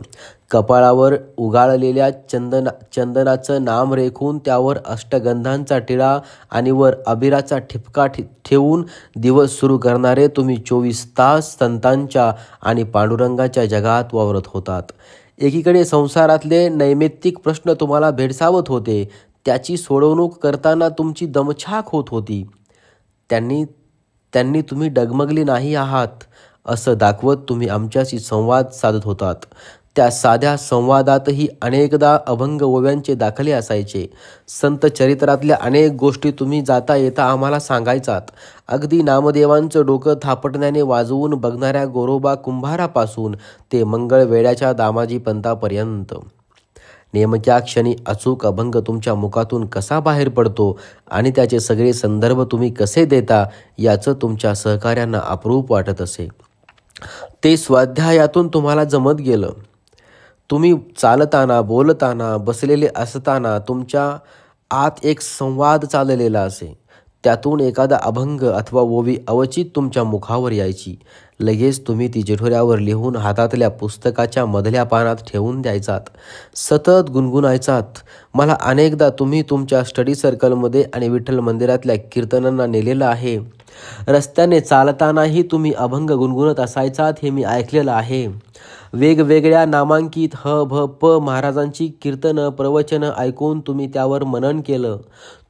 कपाळावर उगाळलेल्या चंदनाचं नाम रेखून त्यावर अष्टगंधांचा टिळा आणि वर अबिराचा ठिपका ठेवून दिवस सुरू करणारे तुम्ही 24 तास संतांच्या आणि पांडुरंगाच्या जगात वावरत होतात. एकीकडे संसारातले नैमित्तिक प्रश्न तुम्हाला भेडसावत होते. त्याची सोडवणूक करताना तुमची दमछाक होत होती. त्यांनी तुम्ही डगमगली नाही आहात असं दाखवत तुम्ही आमच्याशी संवाद साधत होतात. त्या साध्या संवादातही अनेकदा अभंग ओव्यांचे दाखले असायचे. संत चरित्रातल्या अनेक गोष्टी तुम्ही जाता येता आम्हाला सांगायचात. अगदी नामदेवांचं डोकं थापटण्याने वाजवून बघणाऱ्या गोरोबा कुंभारापासून ते मंगळवेड्याच्या दामाजी पंतापर्यंत. नेमक्या क्षणी अचूक अभंग तुमच्या मुखातून कसा बाहेर पडतो आणि त्याचे सगळे संदर्भ तुम्ही कसे देता याचं तुमच्या सहकाऱ्यांना अप्रूप वाटत असे. ते स्वाध्यायातून तुम्हाला जमत गेलं. तुम्ही चालताना, बोलताना, बसलेले असताना तुमच्या आत एक संवाद चाललेला असे. त्यातून एखादा अभंग अथवा ओवी अवचित तुमच्या मुखावर यायची. लगेच तुम्ही ती चिठोऱ्यावर लिहून हातातल्या पुस्तकाच्या मधल्या पानात ठेवून द्यायचात. सतत गुणगुणायचात. मला अनेकदा तुम्ही तुमच्या स्टडी सर्कलमध्ये आणि विठ्ठल मंदिरातल्या कीर्तनांना नेलेलं आहे. रस्त्याने चालतानाही तुम्ही अभंग गुणगुणत असायचात हे मी ऐकलेलं आहे. वेगवेगळ्या नामांकित ह भ प महाराजांची कीर्तनं, प्रवचनं ऐकून तुम्ही त्यावर मनन केलं.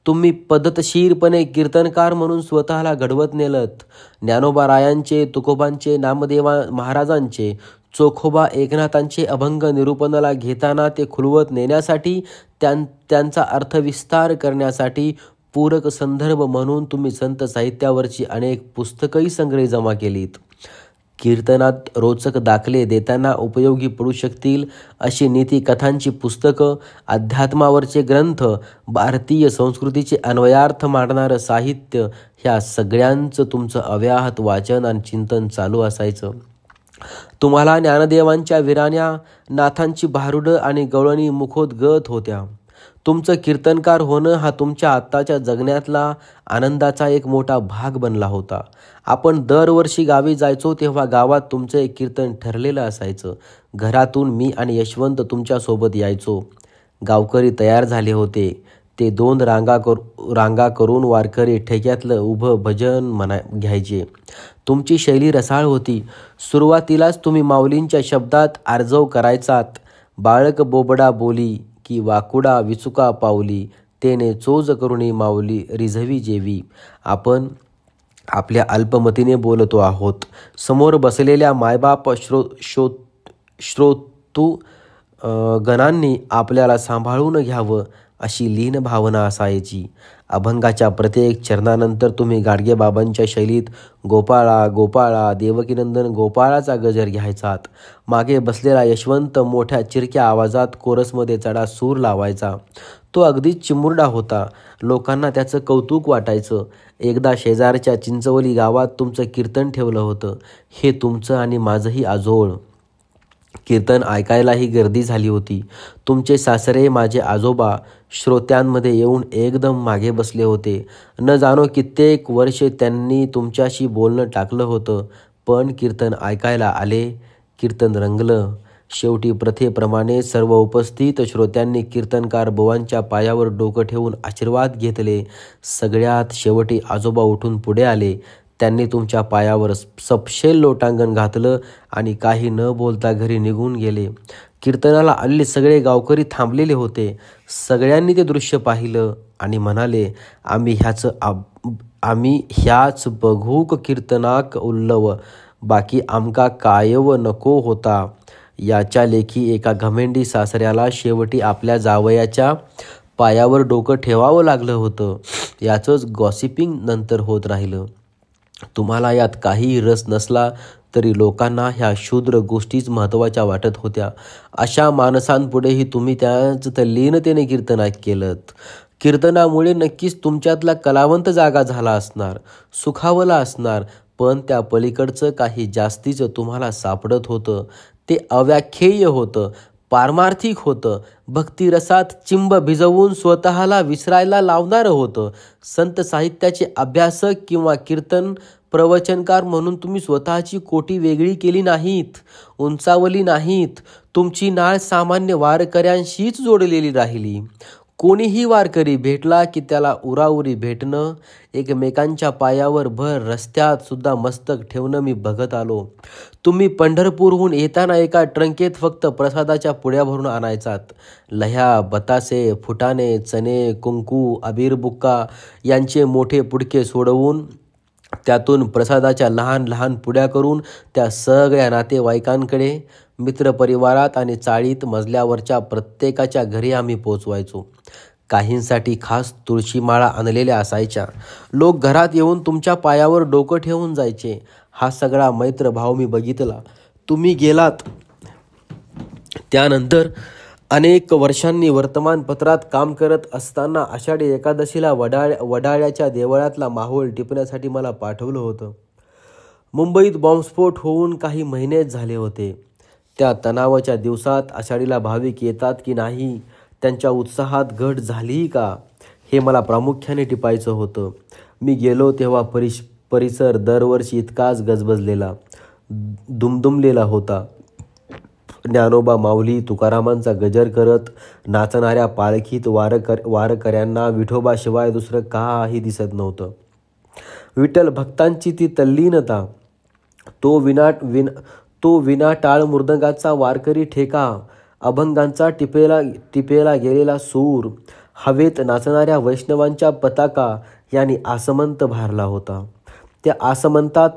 तुम्ही पद्धतशीरपणे कीर्तनकार म्हणून स्वतःला घडवत नेलत. ज्ञानोबारायांचे, तुकोबांचे, नामदेवा महाराजांचे, चोखोबा एकनाथांचे अभंग निरूपणाला घेताना ते खुलवत नेण्यासाठी, त्यांचा अर्थविस्तार करण्यासाठी पूरक संदर्भ म्हणून तुम्ही संत साहित्यावरची अनेक पुस्तकंही संग्रही जमा केलीत. कीर्तनात रोचक दाखले देताना उपयोगी पडू शकतील अशी नीतिकथांची पुस्तकं, अध्यात्मावरचे ग्रंथ, भारतीय संस्कृतीचे अन्वयार्थ मांडणारं साहित्य, ह्या सगळ्यांचं तुमचं अव्याहत वाचन आणि चिंतन चालू असायचं. तुम्हाला ज्ञानदेवांच्या विराण्या, नाथांची भारुडं आणि गवळणी मुखोद्गत होत्या. तुमचं कीर्तनकार होणं हा तुमच्या आत्ताच्या जगण्यातला आनंदाचा एक मोठा भाग बनला होता. आपण दरवर्षी गावी जायचो तेव्हा गावात तुमचं एक कीर्तन ठरलेलं असायचं. घरातून मी आणि यशवंत तुमच्यासोबत यायचो. गावकरी तयार झाले होते. ते 2 रांगा करून वारकरी ठेक्यातलं उभं भजन घ्यायचे. तुमची शैली रसाळ होती. सुरुवातीलाच तुम्ही माऊलींच्या शब्दात आर्जव करायचात. बाळक बोबडा बोली की वाकुडा विचुका पावली, तेने चोज करुणी माऊली रिझवी जेवी. आपण आपल्या अल्पमतीने बोलतो आहोत. समोर बसलेल्या मायबाप श्रोतू गणांनी आपल्याला सांभाळून घ्यावं अशी लीन भावना असायची. अभंगाच्या प्रत्येक चरणानंतर तुम्ही गाडगेबाबांच्या शैलीत गोपाळा गोपाळा देवकीनंदन गोपाळाचा गजर घ्यायचात. मागे बसलेला यशवंत मोठ्या चिरक्या आवाजात कोरसमध्ये चढा सूर लावायचा. तो अगदीच चिमुरडा होता. लोकांना त्याचं कौतुक वाटायचं. एकदा शेजारच्या चिंचवली गावात तुमचं कीर्तन ठेवलं होतं. हे तुमचं आणि माझंही आजोळ. कीर्तन ऐकायलाही गर्दी झाली होती. तुमचे सासरे माझे आजोबा श्रोत्यांमध्ये येऊन एकदम मागे बसले होते. न जाणो कित्येक वर्ष त्यांनी तुमच्याशी बोलणं टाकलं होतं, पण कीर्तन ऐकायला आले. कीर्तन रंगलं. शेवटी प्रथेप्रमाणे सर्व उपस्थित श्रोत्यांनी कीर्तनकार बुवांच्या पायावर डोकं ठेवून आशीर्वाद घेतले. सगळ्यात शेवटी आजोबा उठून पुढे आले. त्यांनी तुमच्या पायावर सपशेल लोटांगण घातलं आणि काही न बोलता घरी निघून गेले. कीर्तनाला आलेले सगळे गावकरी थांबलेले होते. सगळ्यांनी ते दृश्य पाहिलं आणि म्हणाले, आम्ही ह्याच बघूक कीर्तनाक उल्लव, बाकी आमका कायव नको होता. याच्या लेखी एका घमेंडी सासऱ्याला शेवटी आपल्या जावयाच्या पायावर डोकं ठेवावं लागलं होतं. याचंच गॉसिपिंग नंतर होत राहिलं. तुम्हाला यात काहीही रस नसला तरी लोकांना ह्या क्षुद्र गोष्टीच महत्त्वाच्या वाटत होत्या. अशा माणसांपुढेही तुम्ही त्याच तल्लीनतेने कीर्तन केलं. कीर्तनामुळे नक्कीच तुमच्यातला कलावंत जागा झाला असणार, सुखावला असणार, पण त्या पलीकडचं काही जास्तीचं तुम्हाला सापडत होतं. ते अव्याख्येय होतं, पारमार्थिक होतं, भक्तिरसात चिंब भिजवून स्वतःला विसरायला लावणारं होतं. संत साहित्याचे अभ्यासक किंवा कीर्तन प्रवचनकार म्हणून तुम्ही स्वतःची कोटी वेगळी केली नाहीत, उंचावली नाहीत. तुमची नाळ सामान्य वारकऱ्यांशीच जोडलेली राहिली. कोणीही वारकरी भेटला की त्याला उराउरी भेटणं, एकमेकांच्या पायावर भर रस्त्यात सुद्धा मस्तक ठेवणं मी बघत आलो. तुम्ही पंढरपूरहून येताना एका ट्रंकेत फक्त प्रसादाच्या पुड्या भरून आणायचात. लह्या, बतासे, फुटाणे, चणे, कुंकू, अबीर बुक्का यांचे मोठे पुडके सोडवून त्यातून प्रसादाच्या लहान लहान पुड्या करून त्या सगळ्या नातेवाईकांकडे, मित्रपरिवारात आणि चाळीत मजल्यावरच्या प्रत्येकाच्या घरी आम्ही पोचवायचो. काहींसाठी खास तुळशीमाळा आणलेल्या असायच्या. लोक घरात येऊन तुमच्या पायावर डोकं ठेवून जायचे. हा सगळा मैत्रभाव मी बघितला. तुम्ही गेलात त्यानंतर अनेक वर्षांनी वर्तमानपत्रात काम करत असताना आषाढी एकादशीला वडाळ्याच्या देवळातला माहोल टिपण्यासाठी मला पाठवलं होतं. मुंबईत बॉम्बस्फोट होऊन काही महिनेच झाले होते. त्या तणावाच्या दिवसात आषाढीला भाविक येतात की नाही, त्यांच्या उत्साहात घट झाली का, हे मला प्रामुख्याने टिपायचं होतं. मी गेलो तेव्हा परिसर दरवर्षी इतकाच गजबजलेला, दुमदुमलेला होता. ज्ञानोबा माऊली तुकारामांचा गजर करत नाचणाऱ्या पालखीत वारकऱ्यांना विठोबाशिवाय दुसरं काही दिसत नव्हतं. विठ्ठल भक्तांची ती तल्लीनता, तो विना टाळ मृदंगाचा वारकरी ठेका, अभंगांचा टिपेला गेलेला सूर, हवेत नाचणाऱ्या वैष्णवांच्या पताका यांनी आसमंत भारला होता. त्या आसमंतात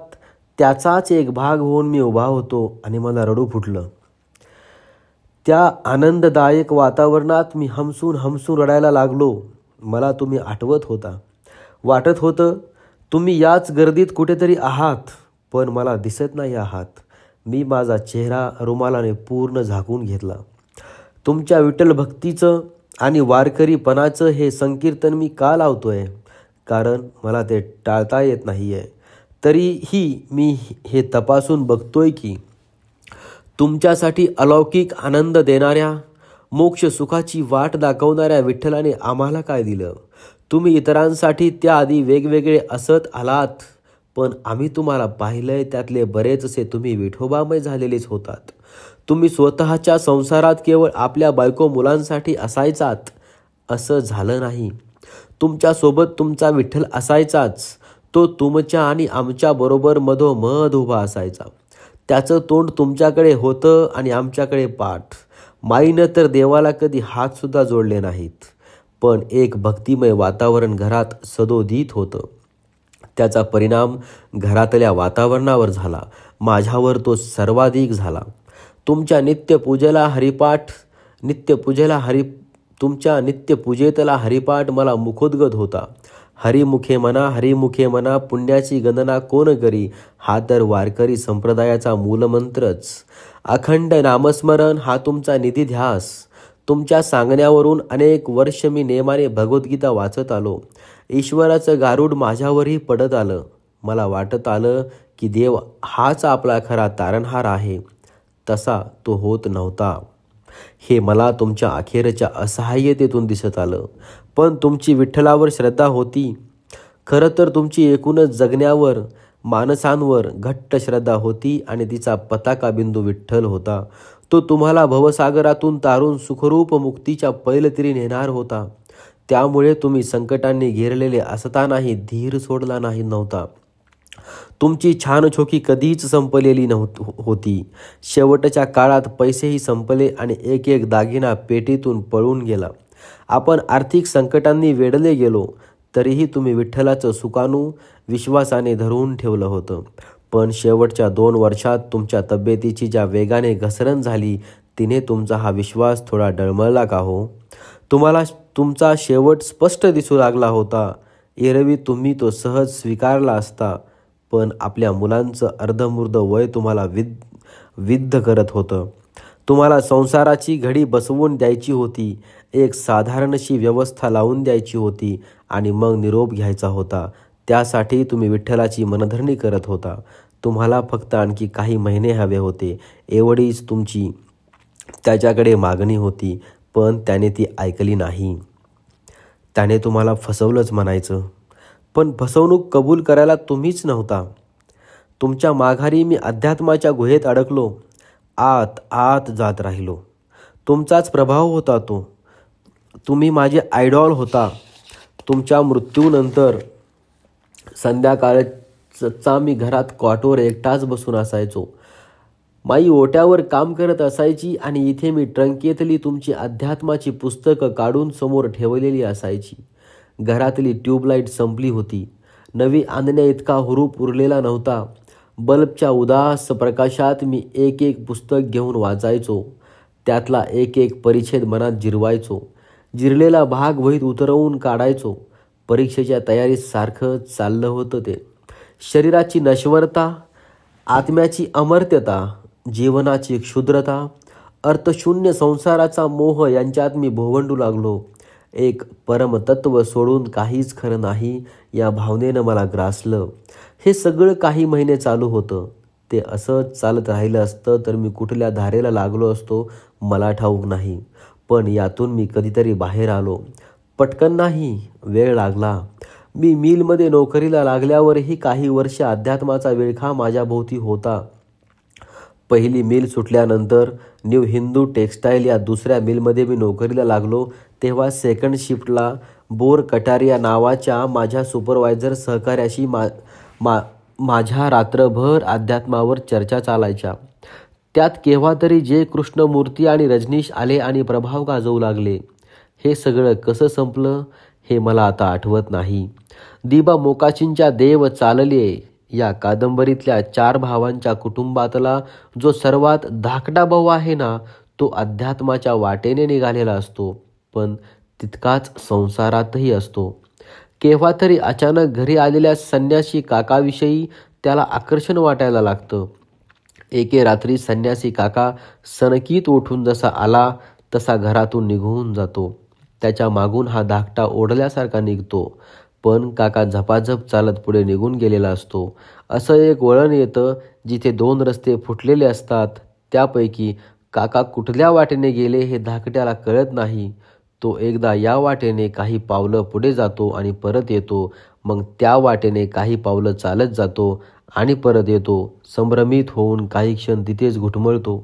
त्याचाच एक भाग होऊन मी उभा होतो आणि मला रडू फुटलं. त्या आनंददायक वातावरणात मी हमसून रडायला लागलो. मला तुम्ही आठवत होता. वाटत होतं तुम्ही याच गर्दीत कुठेतरी आहात, पण मला दिसत नाही आहात. मी माझा चेहरा रुमालाने पूर्ण झाकून घेतला. तुमच्या विठ्ठल भक्तीचं आणि वारकरीपणाचं हे संकीर्तन मी का लावतोय? कारण मला ते टाळता येत नाही आहे. तरीही मी हे तपासून बघतोय की तुमच्यासाठी अलौकिक आनंद देणाऱ्या, मोक्ष सुखाची वाट दाखवणाऱ्या विठ्ठलाने आम्हाला काय दिलं? तुम्ही इतरांसाठी त्याआधी वेगवेगळे असत आलात, पण आम्ही तुम्हाला पाहिलंय त्यातले बरेचसे तुम्ही विठोबामय झालेलेच होतात. तुम्ही स्वतःच्या संसारात केवळ आपल्या बायको मुलांसाठी असायचात असं झालं नाही. तुमच्यासोबत तुमचा विठ्ठल असायचाच. तो तुमच्या आणि आमच्या बरोबर मधोमध उभा असायचा. त्याचं तोंड तुमच्याकडे होतं आणि आमच्याकडे पाठ. माईनं तर देवाला कधी हातसुद्धा जोडले नाहीत. पण एक भक्तिमय वातावरण घरात सदोदित होतं. त्याचा परिणाम घरातल्या वातावरणावर झाला. माझ्यावर तो सर्वाधिक झाला. तुमच्या नित्यपूजेतला हरिपाठ मला मुखोद्गत होता. हरिमुखे म्हणा पुण्याची गणना कोण करी, हा तर वारकरी संप्रदायाचा मूलमंत्रच. अखंड नामस्मरण हा तुमचा निधी ध्यास. तुमच्या सांगण्यावरून अनेक वर्ष मी नेमाने भगवद्गीता वाचत आलो. ईश्वराचं गारुड माझ्यावरही पडत आलं. मला वाटत आलं की देव हाच आपला खरा तारणहार आहे. तसा तो होत नव्हता. हे मला तुमच्या अखेरच्या असहाय्यतेतून दिसत आलं. पण तुमची विठ्ठलावर श्रद्धा होती. खरं तर तुमची एकूणच जगण्यावर, माणसांवर घट्ट श्रद्धा होती आणि तिचा पताका बिंदू विठ्ठल होता. तो तुम्हाला भवसागरातून तारून सुखरूप मुक्तीच्या पैलतीरी नेणार होता. त्यामुळे तुम्ही संकटांनी घेरलेले असतानाही धीर सोडला नव्हता. तुमची छानछोकी कधीच संपलेली होती. शेवटच्या काळात पैसेही संपले आणि एक एक दागिना पेटीतून पळून गेला. आपण आर्थिक संकटांनी वेढले गेलो तरीही तुम्ही विठ्ठलाचं सुकाणू विश्वासाने धरून ठेवलं होतं. पण शेवटच्या 2 वर्षात तुमच्या तब्येतीची ज्या वेगाने घसरण झाली तिने तुमचा हा विश्वास थोडा डळमळला का हो? तुम्हाला तुमचा शेवट स्पष्ट दिसू लागला होता. एरवी तुम्ही तो सहज स्वीकारला असता. पण आपल्या मुलांचं अर्धमूर्ध वय तुम्हाला विद्ध करत होतं. तुम्हाला संसाराची घडी बसवून द्यायची होती. एक साधारणशी व्यवस्था लावून द्यायची होती आणि मग निरोप घ्यायचा होता. त्यासाठी तुम्ही विठ्ठलाची मनधरणी करत होता. तुम्हाला फक्त आणखी काही महिने हवे होते, एवढीच तुमची त्याच्याकडे मागणी होती. पण त्याने ती ऐकली नाही. त्याने तुम्हाला फसवलंच म्हणायचं. पण फसवणूक कबूल करायला तुम्हीच नव्हता. तुमच्या माघारी मी अध्यात्माच्या गुहेत अडकलो. आत जात राहिलो. तुमचाच प्रभाव होता तो. तुम्ही माझे आयडॉल होता. तुमच्या मृत्यूनंतर संध्याकाळचा मी घरात कॉटवर एकटाच बसून असायचो. माई ओट्यावर काम करत असायची आणि इथे मी ट्रंकेतली तुमची अध्यात्माची पुस्तकं काढून समोर ठेवलेली असायची. घरातली ट्यूबलाईट संपली होती. नवी आणण्या इतका हुरूप उरलेला नव्हता. बल्बच्या उदास प्रकाशात मी एक एक पुस्तक घेऊन वाचायचो. त्यातला एक एक परिच्छेद मनात जिरवायचो. जिरलेला भाग वहीत उतरवून काढायचो. परीक्षेच्या तयारीत सारखं चाललं होतं ते. शरीराची नश्वरता, आत्म्याची अमर्त्यता, जीवनाची क्षुद्रता, अर्थशून्य संसाराचा मोह यांच्यात मी भोवंडू लागलो. एक परमतत्व सोडून काहीच खरं नाही या भावनेनं मला ग्रासलं. हे सगळं काही महिने चालू होतं. ते असंच चालत राहिलं असतं तर मी कुठल्या धारेला लागलो असतो मला ठाऊक नाही. पण यातून मी कधीतरी बाहेर आलो. पटकन नाही, वेळ लागला. मी मिलमध्ये नोकरीला लागल्यावरही काही वर्ष अध्यात्माचा विळखा माझ्याभोवती होता. पहिली मिल सुटल्यानंतर न्यू हिंदू टेक्स्टाईल या दुसऱ्या मिलमध्ये मी नोकरीला लागलो. तेव्हा सेकंड शिफ्टला बोर कटारिया नावाच्या माझ्या सुपरवायझर सहकार्याशी माझ्या रात्रभर अध्यात्मावर चर्चा चालायच्या. त्यात केव्हा तरी जे कृष्णमूर्ती आणि रजनीश आले आणि प्रभाव गाजवू लागले. हे सगळं कसं संपलं हे मला आता आठवत नाही. दिबा मोकाशींच्या देव चालले या कादंबरीतल्या 4 भावांच्या कुटुंबातला जो सर्वात धाकटा भाऊ आहे ना, तो अध्यात्माच्या वाटेने निघालेला असतो. पण तितकाच संसारातही असतो. केव्हा तरी अचानक घरी आलेल्या संन्यासी काकाविषयी त्याला आकर्षण वाटायला लागतं. एके रात्री संन्यासी काका सनकीत उठून जसा आला तसा घरातून निघून जातो. त्याच्या मागून हा धाकटा ओढल्यासारखा निघतो. पण काका झपाझप चालत पुढे निघून गेलेला असतो. असं एक वळण येतं जिथे 2 रस्ते फुटलेले असतात. त्यापैकी काका कुठल्या वाटेने गेले हे धाकट्याला कळत नाही. तो एकदा या वाटेने काही पावलं पुढे जातो आणि परत येतो. मग त्या वाटेने काही पावलं चालत जातो आणि परत येतो. संभ्रमित होऊन काही क्षण तिथेच घुटमळतो.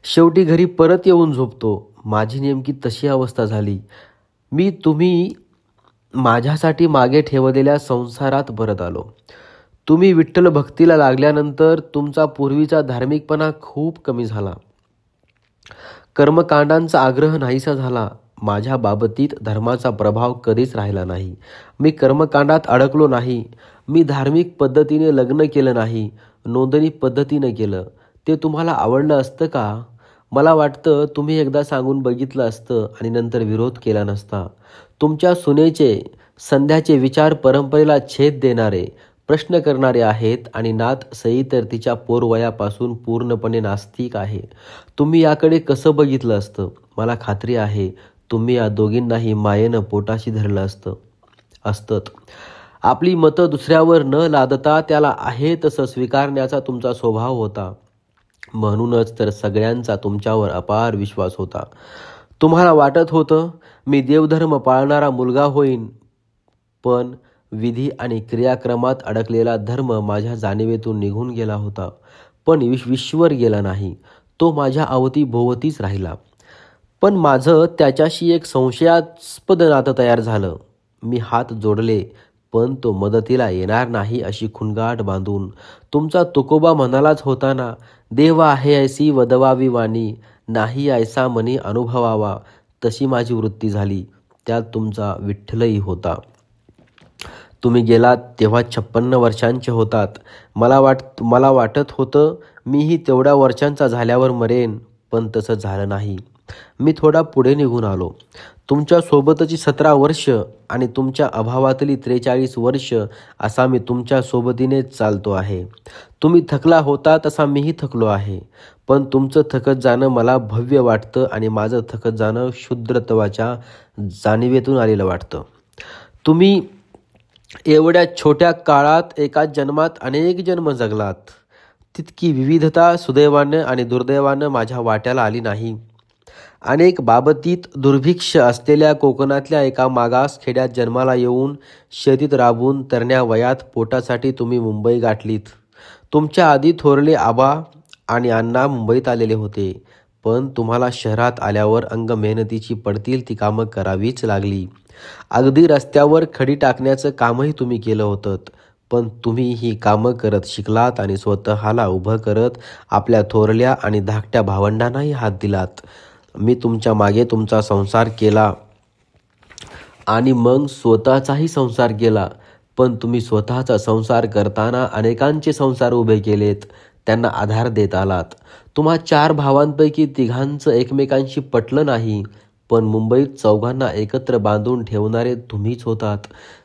शेवटी घरी परत येऊन झोपतो. माझी नेमकी तशी अवस्था झाली. मी तुम्ही माझ्यासाठी मागे ठेवलेल्या संसारात परत आलो. तुम्ही विठ्ठल भक्तीला लागल्यानंतर तुमचा पूर्वीचा धार्मिकपणा खूप कमी झाला. कर्मकांडांचा आग्रह नाहीसा झाला. माझ्या बाबतीत धर्माचा प्रभाव कधीच राहिला नाही. मी कर्मकांडात अडकलो नाही. मी धार्मिक पद्धतीने लग्न केलं नाही, नोंदणी पद्धतीनं केलं. ते तुम्हाला आवडलं असतं का? मला वाटतं तुम्ही एकदा सांगून बघितलं असतं आणि नंतर विरोध केला नसता. तुमच्या सुनेचे संध्याचे विचार परंपरेला छेद देणारे, प्रश्न करणारे आहेत आणि नात सई तर तिच्या पोरवयापासून पूर्णपणे नास्तिक आहे. तुम्ही याकडे कसं बघितलं असतं? मला खात्री आहे तुम्ही या दोघींनाही मायेनं पोटाशी धरलं असतं. आपली मतं दुसऱ्यावर न लादता त्याला आहे तसं स्वीकारण्याचा तुमचा स्वभाव होता. म्हणूनच तर सगळ्यांचा तुमच्यावर अपार विश्वास होता. तुम्हाला वाटत होतं मी देवधर्म पाळणारा मुलगा होईन, पण विधी आणि क्रियाक्रमात अडकलेला धर्म माझ्या जाणीवेतून निघून गेला होता. पण विश्वर गेला नाही, तो माझ्या अवतीभोवतीच राहिला. पण माझं त्याच्याशी एक संशयास्पद नातं तयार झालं. मी हात जोडले, पण तो मदतीला येणार नाही अशी खुणगाठ बांधून. तुमचा तुकोबा म्हणालाच होता ना, देव आहे ऐसी वदवावी वाणी, नाही ऐसा मनी अनुभवावा. तशी माझी वृत्ती झाली. त्यात तुमचा विठ्ठलही होता. तुम्ही गेलात तेव्हा 56 वर्षांचे होतात. मला वाटत होतं मीही तेवढ्या वर्षांचा झाल्यावर मरेन, पण तसं झालं नाही. मी थोडा पुढे निघून आलो. तुमच्या सोबतची 17 वर्ष आणि तुमच्या अभावातली 43 वर्ष असा मी तुमच्या सोबतीनेच चालतो आहे. तुम्ही थकला होता तसा मीही थकलो आहे. पण तुमचं थकत जाणं मला भव्य वाटतं आणि माझं थकत जाणं शुद्रत्वाच्या जाणीवेतून आलेलं वाटतं. तुम्ही एवढ्या छोट्या काळात एकाच जन्मात अनेक जन्म जगलात. तितकी विविधता सुदैवानं आणि दुर्दैवानं माझ्या वाट्याला आली नाही. अनेक बाबतीत दुर्भिक्ष असलेल्या कोकणातल्या एका मागास खेड्यात जन्माला येऊन शेतीत राबून तरण्या वयात पोटासाठी तुम्ही मुंबई गाठलीत. तुमच्या आधी थोरले आबा आणि अण्णा मुंबईत आलेले होते, पण तुम्हाला शहरात आल्यावर अंग मेहनतीची पडतील ती कामं करावीच लागली. अगदी रस्त्यावर खडी टाकण्याचं कामही तुम्ही केलं होतं. पण तुम्ही ही कामं करत शिकलात आणि स्वतःला उभं करत आपल्या थोरल्या आणि धाकट्या भावंडांनाही हात दिलात. मी तुमच्या मागे तुमचा संसार केला आणि मग स्वतःचाही संसार केला. पण तुम्ही स्वतःचा संसार करताना अनेकांचे संसार उभे केलेत, त्यांना आधार देत आलात. तुम्हा 4 भावांपैकी 3घांचं एकमेकांशी पटलं नाही, पण मुंबईत 4घांना एकत्र बांधून ठेवणारे तुम्हीच होतात.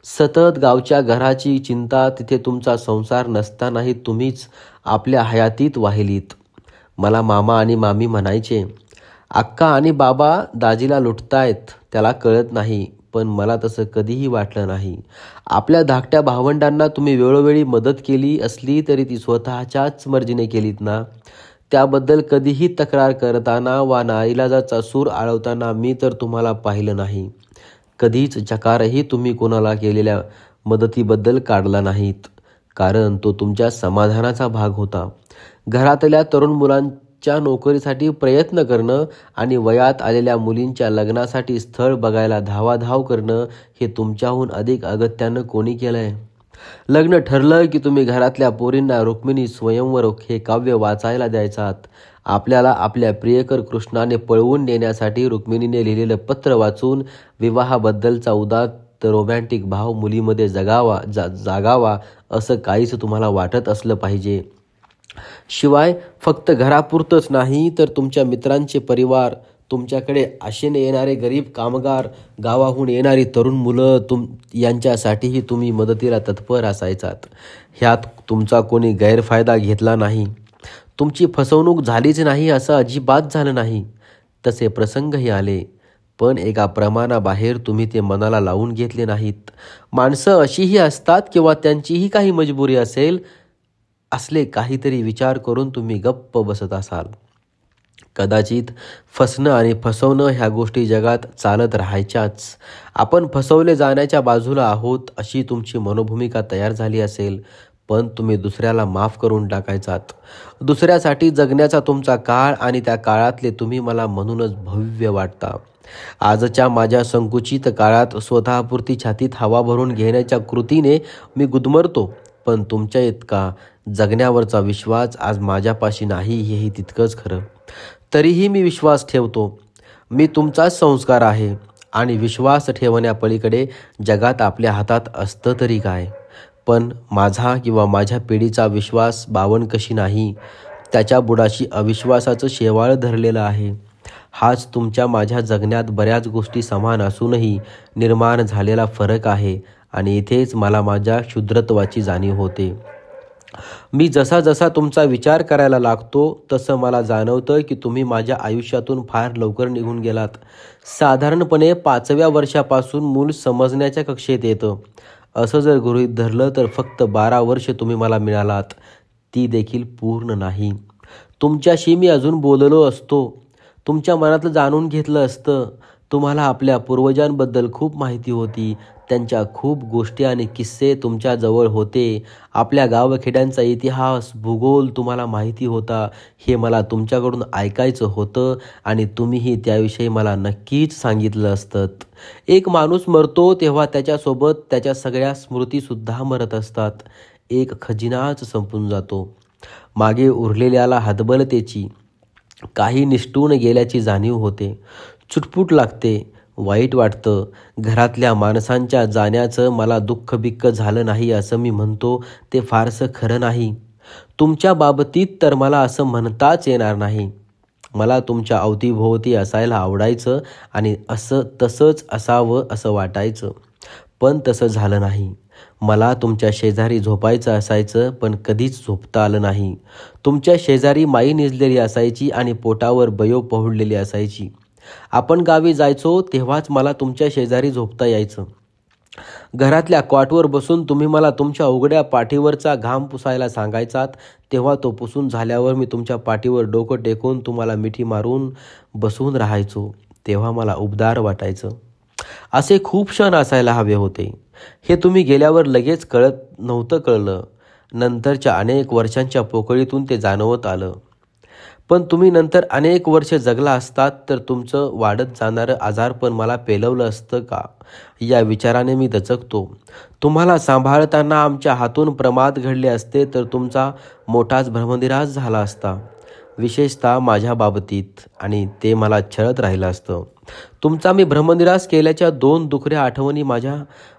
सतत गावच्या घराची चिंता तिथे तुमचा संसार नसतानाही तुम्हीच आपल्या हयातीत वाहिलीत. मला मामा आणि मामी म्हणायचे, अक्का आणि बाबा दाजीला लुटतायत, त्याला कळत नाही. पण मला तसं कधीही वाटलं नाही. आपल्या धाकट्या भावंडांना तुम्ही वेळोवेळी मदत केली असली तरी ती स्वतःच्याच मर्जीने केलीत ना. त्याबद्दल कधीही तक्रार करताना वा नाईलाजाचा सूर आळवताना मी तर तुम्हाला पाहिलं नाही. कधीच चकारही तुम्ही कोणाला केलेल्या मदतीबद्दल काढला नाहीत, कारण तो तुमच्या समाधानाचा भाग होता. घरातल्या तरुण मुलांच्या नोकरीसाठी प्रयत्न करणं आणि वयात आलेल्या मुलींच्या लग्नासाठी स्थळ बघायला धावाधाव करणं हे तुमच्याहून अधिक अगत्यानं कोणी केलंय? लग्न ठरलं की तुम्ही घरातल्या पोरींना रुक्मिणी स्वयंवर हे काव्य वाचायला द्यायचात. आपल्याला आपल्या प्रियकर कृष्णाने पळवून नेण्यासाठी रुक्मिणीने लिहिलेलं पत्र वाचून विवाहाबद्दलचा उदात्त रोमॅन्टिक भाव मुलीमध्ये जागावा असं काहीच तुम्हाला वाटत असलं पाहिजे. शिवाय फक्त घरापुरतंच नाही तर तुमच्या मित्रांचे परिवार, तुमच्याकडे आशेने येणारे गरीब कामगार, गावाहून येणारी तरुण मुलं यांच्यासाठीही तुम्ही मदतीला तत्पर असायचात. ह्यात तुमचा कोणी गैरफायदा घेतला नाही. तुमची फसवणूक झालीच नाही असं अजिबात झालं नाही. तसे प्रसंगही आले, पण एका प्रमाणाबाहेर तुम्ही ते मनाला लावून घेतले नाहीत. माणसं अशीही असतात किंवा त्यांचीही काही मजबुरी असेल, असले काहीतरी विचार करून तुम्ही गप्प बसत असाल. कदाचित फसणं आणि फसवणं ह्या गोष्टी जगात चालत राहायच्याच. आपण फसवले जाण्याच्या बाजूला आहोत अशी तुमची मनोभूमिका तयार झाली असेल, पण तुम्ही दुसऱ्याला माफ करून टाकायचात. दुसऱ्यासाठी जगण्याचा तुमचा काळ आणि त्या काळातले तुम्ही मला म्हणूनच भव्य वाटता. आजच्या माझ्या संकुचित काळात स्वतःपुरती छातीत हवा भरून घेण्याच्या कृतीने मी गुदमरतो, पण तुमच्या इतका जगण्यावरचा विश्वास आज माझ्यापाशी नाही हेही तितकंच खरं. तरीही मी विश्वास ठेवतो. मी तुमचाच संस्कार आहे आणि विश्वास ठेवण्यापलीकडे जगात आपल्या हातात असतं तरी काय. पण माझा किंवा माझ्या पिढीचा विश्वास बावण कशी नाही, त्याच्या बुडाशी अविश्वासाचं शेवाळ धरलेलं आहे. हाच तुमच्या माझ्या जगण्यात बऱ्याच गोष्टी समान असूनही निर्माण झालेला फरक आहे आणि इथेच मला माझ्या क्षुद्रत्वाची जाणीव होते. मी जसा जसा तुमचा विचार करायला लागतो तसं मला जाणवतं की तुम्ही माझ्या आयुष्यातून फार लवकर निघून गेलात. साधारणपणे 5व्या वर्षापासून मूल समजण्याच्या कक्षेत येतं. असं जर गृहीत धरलं तर फक्त 12 वर्ष तुम्ही मला मिळालात, ती देखील पूर्ण नाही. तुमच्याशी मी अजून बोललो असतो, तुमच्या मनातलं जाणून घेतलं असतं. तुम्हाला आपल्या पूर्वजांबद्दल खूप माहिती होती, त्यांच्या खूप गोष्टी आणि किस्से तुमच्याजवळ होते. आपल्या गावखेड्यांचा इतिहास, भूगोल तुम्हाला माहिती होता. हे मला तुमच्याकडून ऐकायचं होतं आणि तुम्हीही त्याविषयी मला नक्कीच सांगितलं असतं. एक माणूस मरतो तेव्हा त्याच्यासोबत त्याच्या सगळ्या स्मृतीसुद्धा मरत असतात. एक खजिनाच संपून जातो. मागे उरलेल्याला हतबलतेची, काही निष्ठून गेल्याची जाणीव होते. चुटपुट लागते, वाईट वाटतं. घरातल्या माणसांच्या जाण्याचं मला दुःख बिक्क झालं नाही असं मी म्हणतो ते फारसं खरं नाही. तुमच्या बाबतीत तर मला असं म्हणताच येणार नाही. मला तुमच्या अवतीभोवती असायला आवडायचं आणि तसंच असावं असं वाटायचं, पण तसं झालं नाही. मला तुमच्या शेजारी झोपायचं असायचं, पण कधीच झोपता आलं नाही. तुमच्या शेजारी माई निजलेली असायची आणि पोटावर बयो पहुडलेली असायची. आपण गावी जायचो तेव्हाच मला तुमच्या शेजारी झोपता यायचं. घरातल्या कॉटवर बसून तुम्ही मला तुमच्या उघड्या पाठीवरचा घाम पुसायला सांगायचात, तेव्हा तो पुसून झाल्यावर मी तुमच्या पाठीवर डोकं टेकून तुम्हाला मिठी मारून बसून राहायचो. तेव्हा मला उबदार वाटायचं. असे खूप क्षण असायला हवे होते. हे तुम्ही गेल्यावर लगेच कळलं. नंतरच्या अनेक वर्षांच्या पोकळीतून ते जाणवत आलं. पण तुम्ही नंतर अनेक वर्ष जगला असतात तर तुमचं वाढत जाणारं आजारपण मला पेलवलं असतं का, या विचाराने मी दचकतो. तुम्हाला सांभाळताना आमच्या हातून प्रमाद घडले असते तर तुमचा मोठाच भ्रमनिरास झाला असता, विशेषतः माझ्या बाबतीत, आणि ते मला छळत राहिलं असतं. तुमचा मी भ्रमनिरास केल्याच्या 2 दुखऱ्या आठवणी माझ्या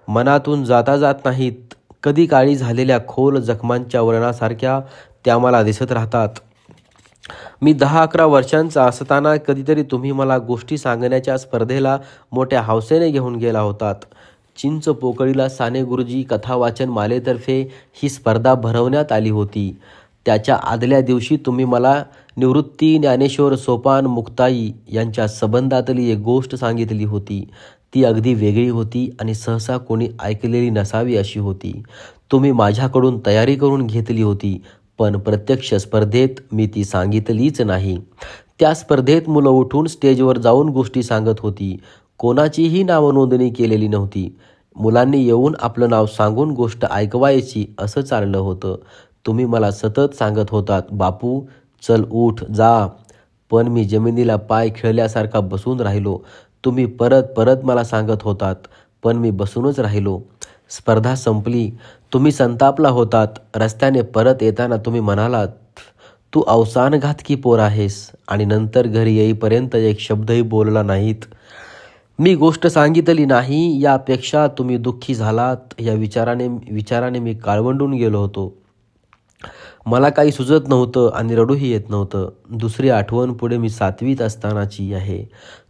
मनातून जाता जात नाहीत. कधी काळी झालेल्या खोल जखमांच्या वर्णासारख्या त्या मला दिसत राहतात. मी 10-11 वर्षांचा असताना कधीतरी तुम्ही मला गोष्टी सांगण्याच्या स्पर्धेला मोठ्या हौसेने घेऊन गेला होतात. चिंच पोकळीला साने गुरुजी कथावाचन मालेतर्फे ही स्पर्धा भरवण्यात आली होती. त्याच्या आदल्या दिवशी तुम्ही मला निवृत्ती, ज्ञानेश्वर, सोपान, मुक्ताई यांच्या संबंधातली एक गोष्ट सांगितली होती. ती अगदी वेगळी होती आणि सहसा कोणी ऐकलेली नसावी अशी होती. तुम्ही माझ्याकडून तयारी करून घेतली होती, पण प्रत्यक्ष स्पर्धेत मी ती सांगितलीच नाही. त्या स्पर्धेत मुलं उठून स्टेजवर जाऊन गोष्टी सांगत होती. कोणाचीही नावनोंदणी केलेली नव्हती. मुलांनी येऊन आपलं नाव सांगून गोष्ट ऐकवायची असं चाललं होतं. तुम्ही मला सतत सांगत होतात, बापू चल उठ जा, पण मी जमिनीला पाय खिळल्यासारखा बसून राहिलो. तुम्ही परत परत मला सांगत होतात, पण मी बसूनच राहिलो. स्पर्धा संपली. तुम्ही संतापला होतात. रस्त्याने परत येताना तुम्ही म्हणालात, तू अवसानघातकी पोर आहेस, आणि नंतर घरी येईपर्यंत एक शब्दही बोलला नाहीत. मी गोष्ट सांगितली नाही यापेक्षा तुम्ही दुःखी झालात या विचाराने मी काळवंडून गेलो होतो. मला काही सुचत नव्हतं आणि रडूही येत नव्हतं. दुसरी आठवण पुढे मी 7वीत असतानाची आहे.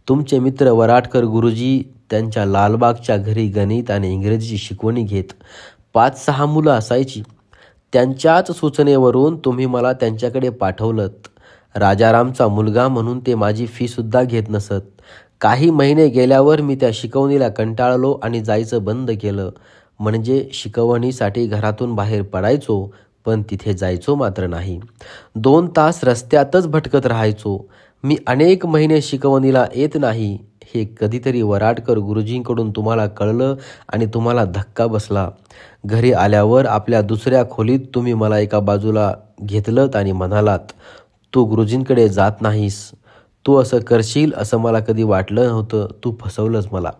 तुमचे मित्र वराटकर गुरुजी त्यांच्या लालबागच्या घरी गणित आणि इंग्रजीची शिकवणी घेत. 5-6 मुलं असायची. त्यांच्याच सूचनेवरून तुम्ही मला त्यांच्याकडे पाठवलं. राजारामचा मुलगा म्हणून ते माझी फीसुद्धा घेत नसत. काही महिने गेल्यावर मी त्या शिकवणीला कंटाळलो आणि जायचं बंद केलं. म्हणजे शिकवणीसाठी घरातून बाहेर पडायचो, पण तिथे जायचो मात्र नाही. 2 तास रस्त्यातच भटकत राहायचो. मी अनेक महिने शिकवणीला येत नाही हे कधीतरी वराटकर गुरुजींकडून तुम्हाला कळलं आणि तुम्हाला धक्का बसला. घरी आल्यावर आपल्या दुसऱ्या खोलीत तुम्ही मला एका बाजूला घेतलंत आणि म्हणालात, तू गुरुजींकडे जात नाहीस. तू असं करशील असं मला कधी वाटलं नव्हतं. तू फसवलंस मला.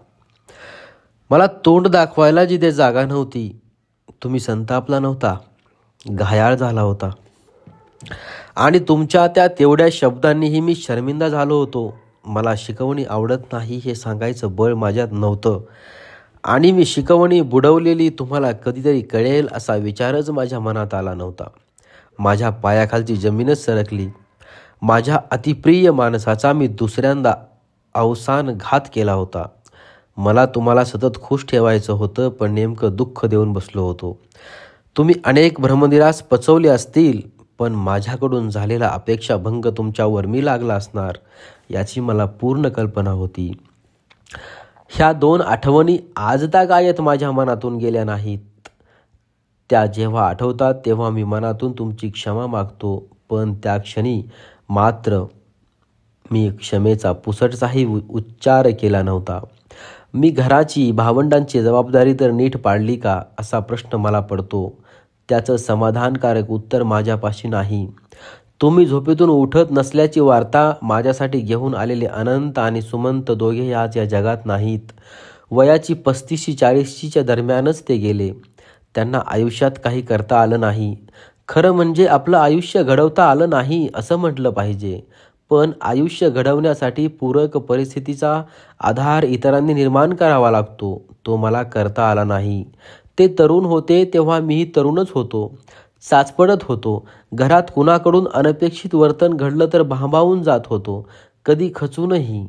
मला तोंड दाखवायला जिथे जागा नव्हती. तुम्ही संतापला नव्हता, घायाळ झाला होता. आणि तुमच्या त्या तेवढ्या शब्दांनीही मी शर्मिंदा झालो होतो. मला शिकवणी आवडत नाही हे सांगायचं बळ माझ्यात नव्हतं आणि मी शिकवणी बुडवलेली तुम्हाला कधीतरी कळेल असा विचारच माझ्या मनात आला नव्हता. माझ्या पायाखालची जमीनच सरकली. माझ्या अतिप्रिय माणसाचा मी दुसऱ्यांदा अवसान घात केला होता. मला तुम्हाला सतत खुश ठेवायचं होतं, पण नेमकं दुःख देऊन बसलो होतो. तुम्ही अनेक भ्रमनिरास पचवले असतील, पण माझ्याकडून झालेला अपेक्षाभंग तुमच्यावर मी लागला असणार याची मला पूर्ण कल्पना होती. ह्या 2 आठवणी आजतागायत माझ्या मनातून गेल्या नाहीत. त्या जेव्हा आठवतात तेव्हा मी मनातून तुमची क्षमा मागतो, पण त्या क्षणी मात्र मी क्षमेचा पुसटचाही उच्चार केला नव्हता. मी घराची भावंडांची जबाबदारी तर नीट पाडली का असा प्रश्न मला पडतो. त्याचं समाधानकारक उत्तर माझ्यापाशी नाही. तुम्ही झोपेतून उठत नसल्याची वार्ता माझ्यासाठी घेऊन आलेले अनंत आणि सुमंत दोघे आज या जगात नाहीत. वयाची 35-40च्या दरम्यानच ते गेले. त्यांना आयुष्यात काही करता आलं नाही. खरं म्हणजे आपलं आयुष्य घडवता आलं नाही असं म्हटलं पाहिजे. पण आयुष्य घडवण्यासाठी पूरक परिस्थितीचा आधार इतरांनी निर्माण करावा लागतो. तो मला करता आला नाही. ते तरुण होते तेव्हा मीही तरुणच होतो. चाचपडत होतो. घरात कुणाकडून अनपेक्षित वर्तन घडलं तर भांबावून जात होतो, कधी खचूनही.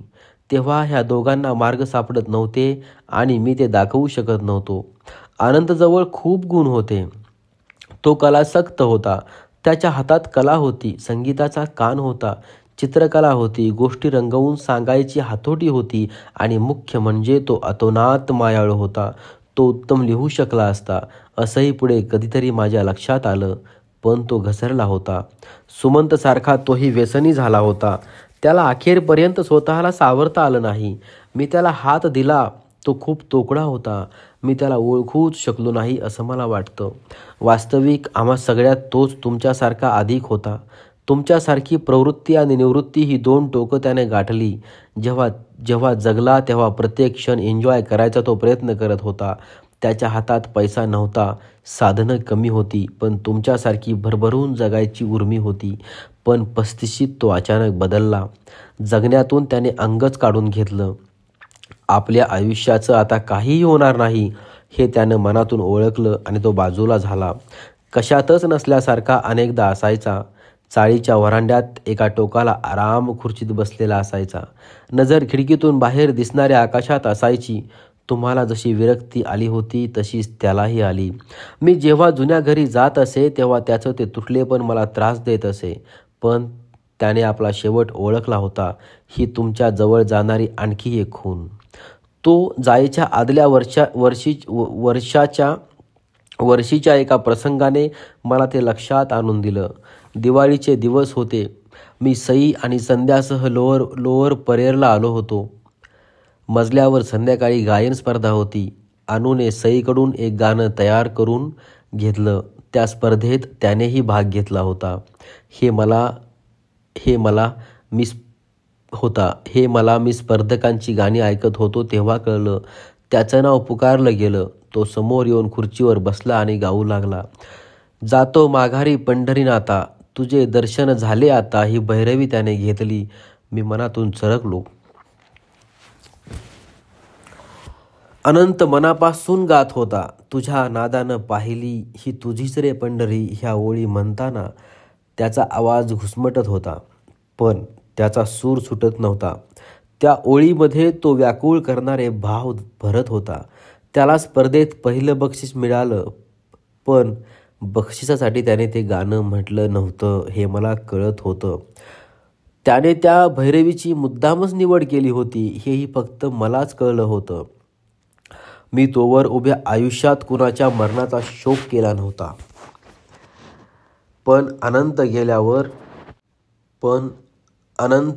तेव्हा ह्या दोघांना मार्ग सापडत नव्हते आणि मी ते दाखवू शकत नव्हतो. आनंदजवळ खूप गुण होते. तो कलासक्त होता. त्याच्या हातात कला होती, संगीताचा कान होता, चित्रकला होती, गोष्टी रंगवून सांगायची हातोटी होती आणि मुख्य म्हणजे तो अतोनात मायाळू होता. तो उत्तम लिहू शकला असता असंही पुढे कधीतरी माझ्या लक्षात आलं, पण तो घसरला होता. सुमंतसारखा तोही व्यसनी झाला होता. त्याला अखेरपर्यंत स्वतःला सावरता आलं नाही. मी त्याला हात दिला, तो खूप तोकडा होता. मी त्याला ओळखूच शकलो नाही असं मला वाटतं. वास्तविक आम्हा सगळ्यात तोच तुमच्यासारखा अधिक होता. तुमच्यासारखी प्रवृत्ती आणि निवृत्ती ही 2 टोकं त्याने गाठली. जेव्हा जेव्हा जगला तेव्हा प्रत्येक क्षण एन्जॉय करायचा तो प्रयत्न करत होता. त्याच्या हातात पैसा नव्हता, साधनं कमी होती, पण तुमच्यासारखी भरभरून जगायची उर्मी होती. पण 35शीत तो अचानक बदलला. जगण्यातून त्याने अंगच काढून घेतलं. आपल्या आयुष्याचं आता काहीही होणार नाही हे त्यानं मनातून ओळखलं आणि तो बाजूला झाला. कशातच नसल्यासारखा अनेकदा असायचा. चाळीच्या व्हरांड्यात एका टोकाला आराम खुर्चीत बसलेला असायचा. नजर खिडकीतून बाहेर दिसणाऱ्या आकाशात असायची. तुम्हाला जशी विरक्ती आली होती तशीच त्यालाही आली. मी जेव्हा जुन्या घरी जात असे तेव्हा त्याचं ते तुटलेपण मला त्रास देत असे. पण त्याने आपला शेवट ओळखला होता. ही तुमच्या जवळ जाणारी आणखी एक खूण. तो जायच्या आदल्या वर्षीच्या एका प्रसंगाने मला ते लक्षात आणून दिलं. दिवाळीचे दिवस होते. मी सई आणि संध्यासह लोअर परेरला आलो होतो. मजल्यावर संध्याकाळी गायन स्पर्धा होती. अनुने सईकडून एक गाणं तयार करून घेतलं. त्या स्पर्धेत त्यानेही भाग घेतला होता. हे मला मी स्पर्धकांची गाणी ऐकत होतो तेव्हा कळलं. त्याचं नाव पुकारलं गेलं. तो समोर येऊन खुर्चीवर बसला आणि गाऊ लागला. जातो माघारी पंढरीनाथा, तुझे दर्शन झाले आता, ही भैरवी त्याने घेतली. मी मनातून चरकलो. अनंत मनापासून गात होता. तुझ्या नादानं पाहिली ही तुझीच रे पंढरी. ह्या ओळी म्हणताना त्याचा आवाज घुसमटत होता, पण त्याचा सूर सुटत नव्हता. त्या ओळीमध्ये तो व्याकुळ करणारे भाव भरत होता. त्याला स्पर्धेत पहिलं बक्षीस मिळालं, पण बक्षिसासाठी त्याने ते गाणं म्हटलं नव्हतं हे मला कळत होतं. त्याने त्या भैरवीची मुद्दामच निवड केली होती हेही फक्त मलाच कळलं होतं. मी तोवर उभ्या आयुष्यात कुणाच्या मरणाचा शोक केला नव्हता. पण अनंत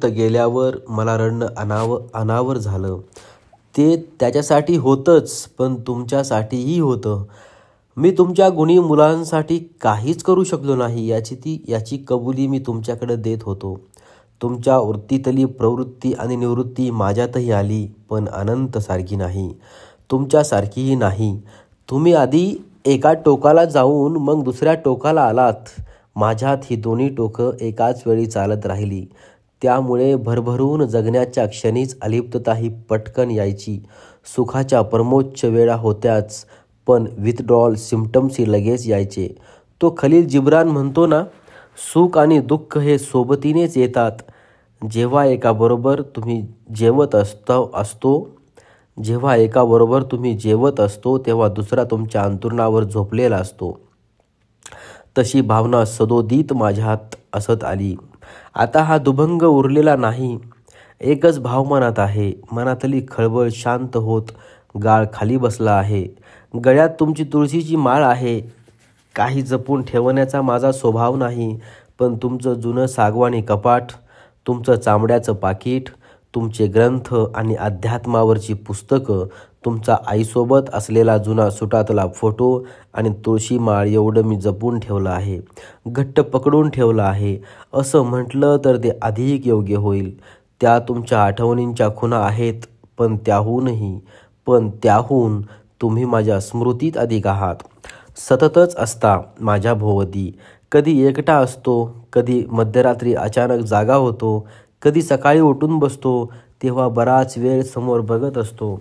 गेल्यावर मला रडणं अनावर झालं. ते त्याच्यासाठी होतंच, पण तुमच्यासाठीही होतं. मी तुमच्या गुणी मुलांसाठी काहीच करू शकलो नाही याची कबुली मी तुमच्याकडे देत होतो. तुमच्या वृत्तीतली प्रवृत्ती आणि निवृत्ती माझ्यातही आली, पण अनंतसारखी नाही, तुमच्यासारखीही नाही. तुम्ही आधी एका टोकाला जाऊन मग दुसऱ्या टोकाला आलात. माझ्यात ही दोन्ही टोकं एकाच वेळी चालत राहिली. त्यामुळे भरभरून जगण्याच्या क्षणीच अलिप्तता ही पटकन यायची. सुखाच्या परमोच्च वेळा होत्याच, पण विथड्रॉल सिम्पटम्सही लगेच यायचे. तो खलील जिब्रान म्हणतो ना, सुख आणि दुःख हे सोबतीनेच येतात. जेव्हा एकाबरोबर तुम्ही जेवत असतो तेव्हा दुसरा तुमच्या अंथरुणावर झोपलेला असतो. तशी भावना सदोदित माझ्यात असत आली. आता हा दुभंग उरलेला नाही. एकच भाव मनात आहे. मनातली खळबळ शांत होत गाळ खाली बसला आहे. गळ्यात तुमची तुळशीची माळ आहे. काही जपून ठेवण्याचा माझा स्वभाव नाही, पण तुमचं जुनं सागवानी कपाट, तुमचं चामड्याचं पाकीट, तुमचे ग्रंथ आणि अध्यात्मावरची पुस्तकं, तुमचा आईसोबत असलेला जुना सुटातला फोटो आणि तुळशी माळ एवढं मी जपून ठेवलं आहे, घट्ट पकडून ठेवलं आहे. असं म्हटलं तर ते अधिक योग्य होईल. त्या तुमच्या आठवणींच्या खुणा आहेत, पण त्याहून तुम्ही माझ्या स्मृतीत अधिक आहात. सततच असता माझ्या भोवती. कधी एकटा असतो, कधी मध्यरात्री अचानक जागा होतो, कधी सकाळी उठून बसतो तेव्हा बराच वेळ समोर बघत असतो.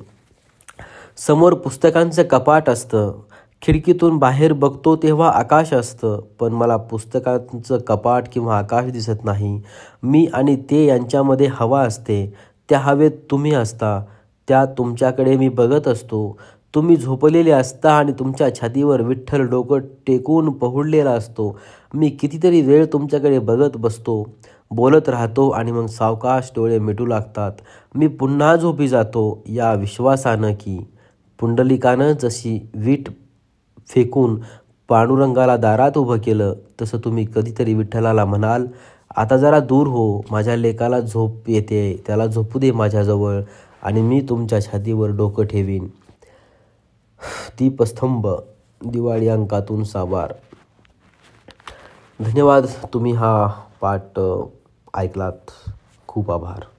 समोर पुस्तकांचं कपाट असतं. खिडकीतून बाहेर बघतो तेव्हा आकाश असतं, पण मला पुस्तकांचं कपाट किंवा आकाश दिसत नाही. मी आणि ते यांच्यामध्ये हवा असते. त्या हवेत तुम्ही असता. त्या तुमच्याकडे मी बघत असतो. तुम्ही झोपलेले असता आणि तुमच्या छातीवर विठ्ठल डोकं टेकून पहुडलेला असतो. मी कितीतरी वेळ तुमच्याकडे बघत बसतो, बोलत राहतो आणि मग सावकाश डोळे मिटू लागतात. मी पुन्हा झोपी जातो या विश्वासानं की पुंडलिकानं जशी वीट फेकून पांडुरंगाला दारात उभं केलं, तसं तुम्ही कधीतरी विठ्ठलाला म्हणाल, आता जरा दूर हो, माझ्या लेकाला झोप येते, त्याला झोपू दे माझ्याजवळ, आणि मी तुमच्या छातीवर डोकं ठेवीन. दीपस्तंभ, दिवाळी अंकातून साबार. धन्यवाद, तुम्ही हा पाठ ऐकलात. खूप आभार.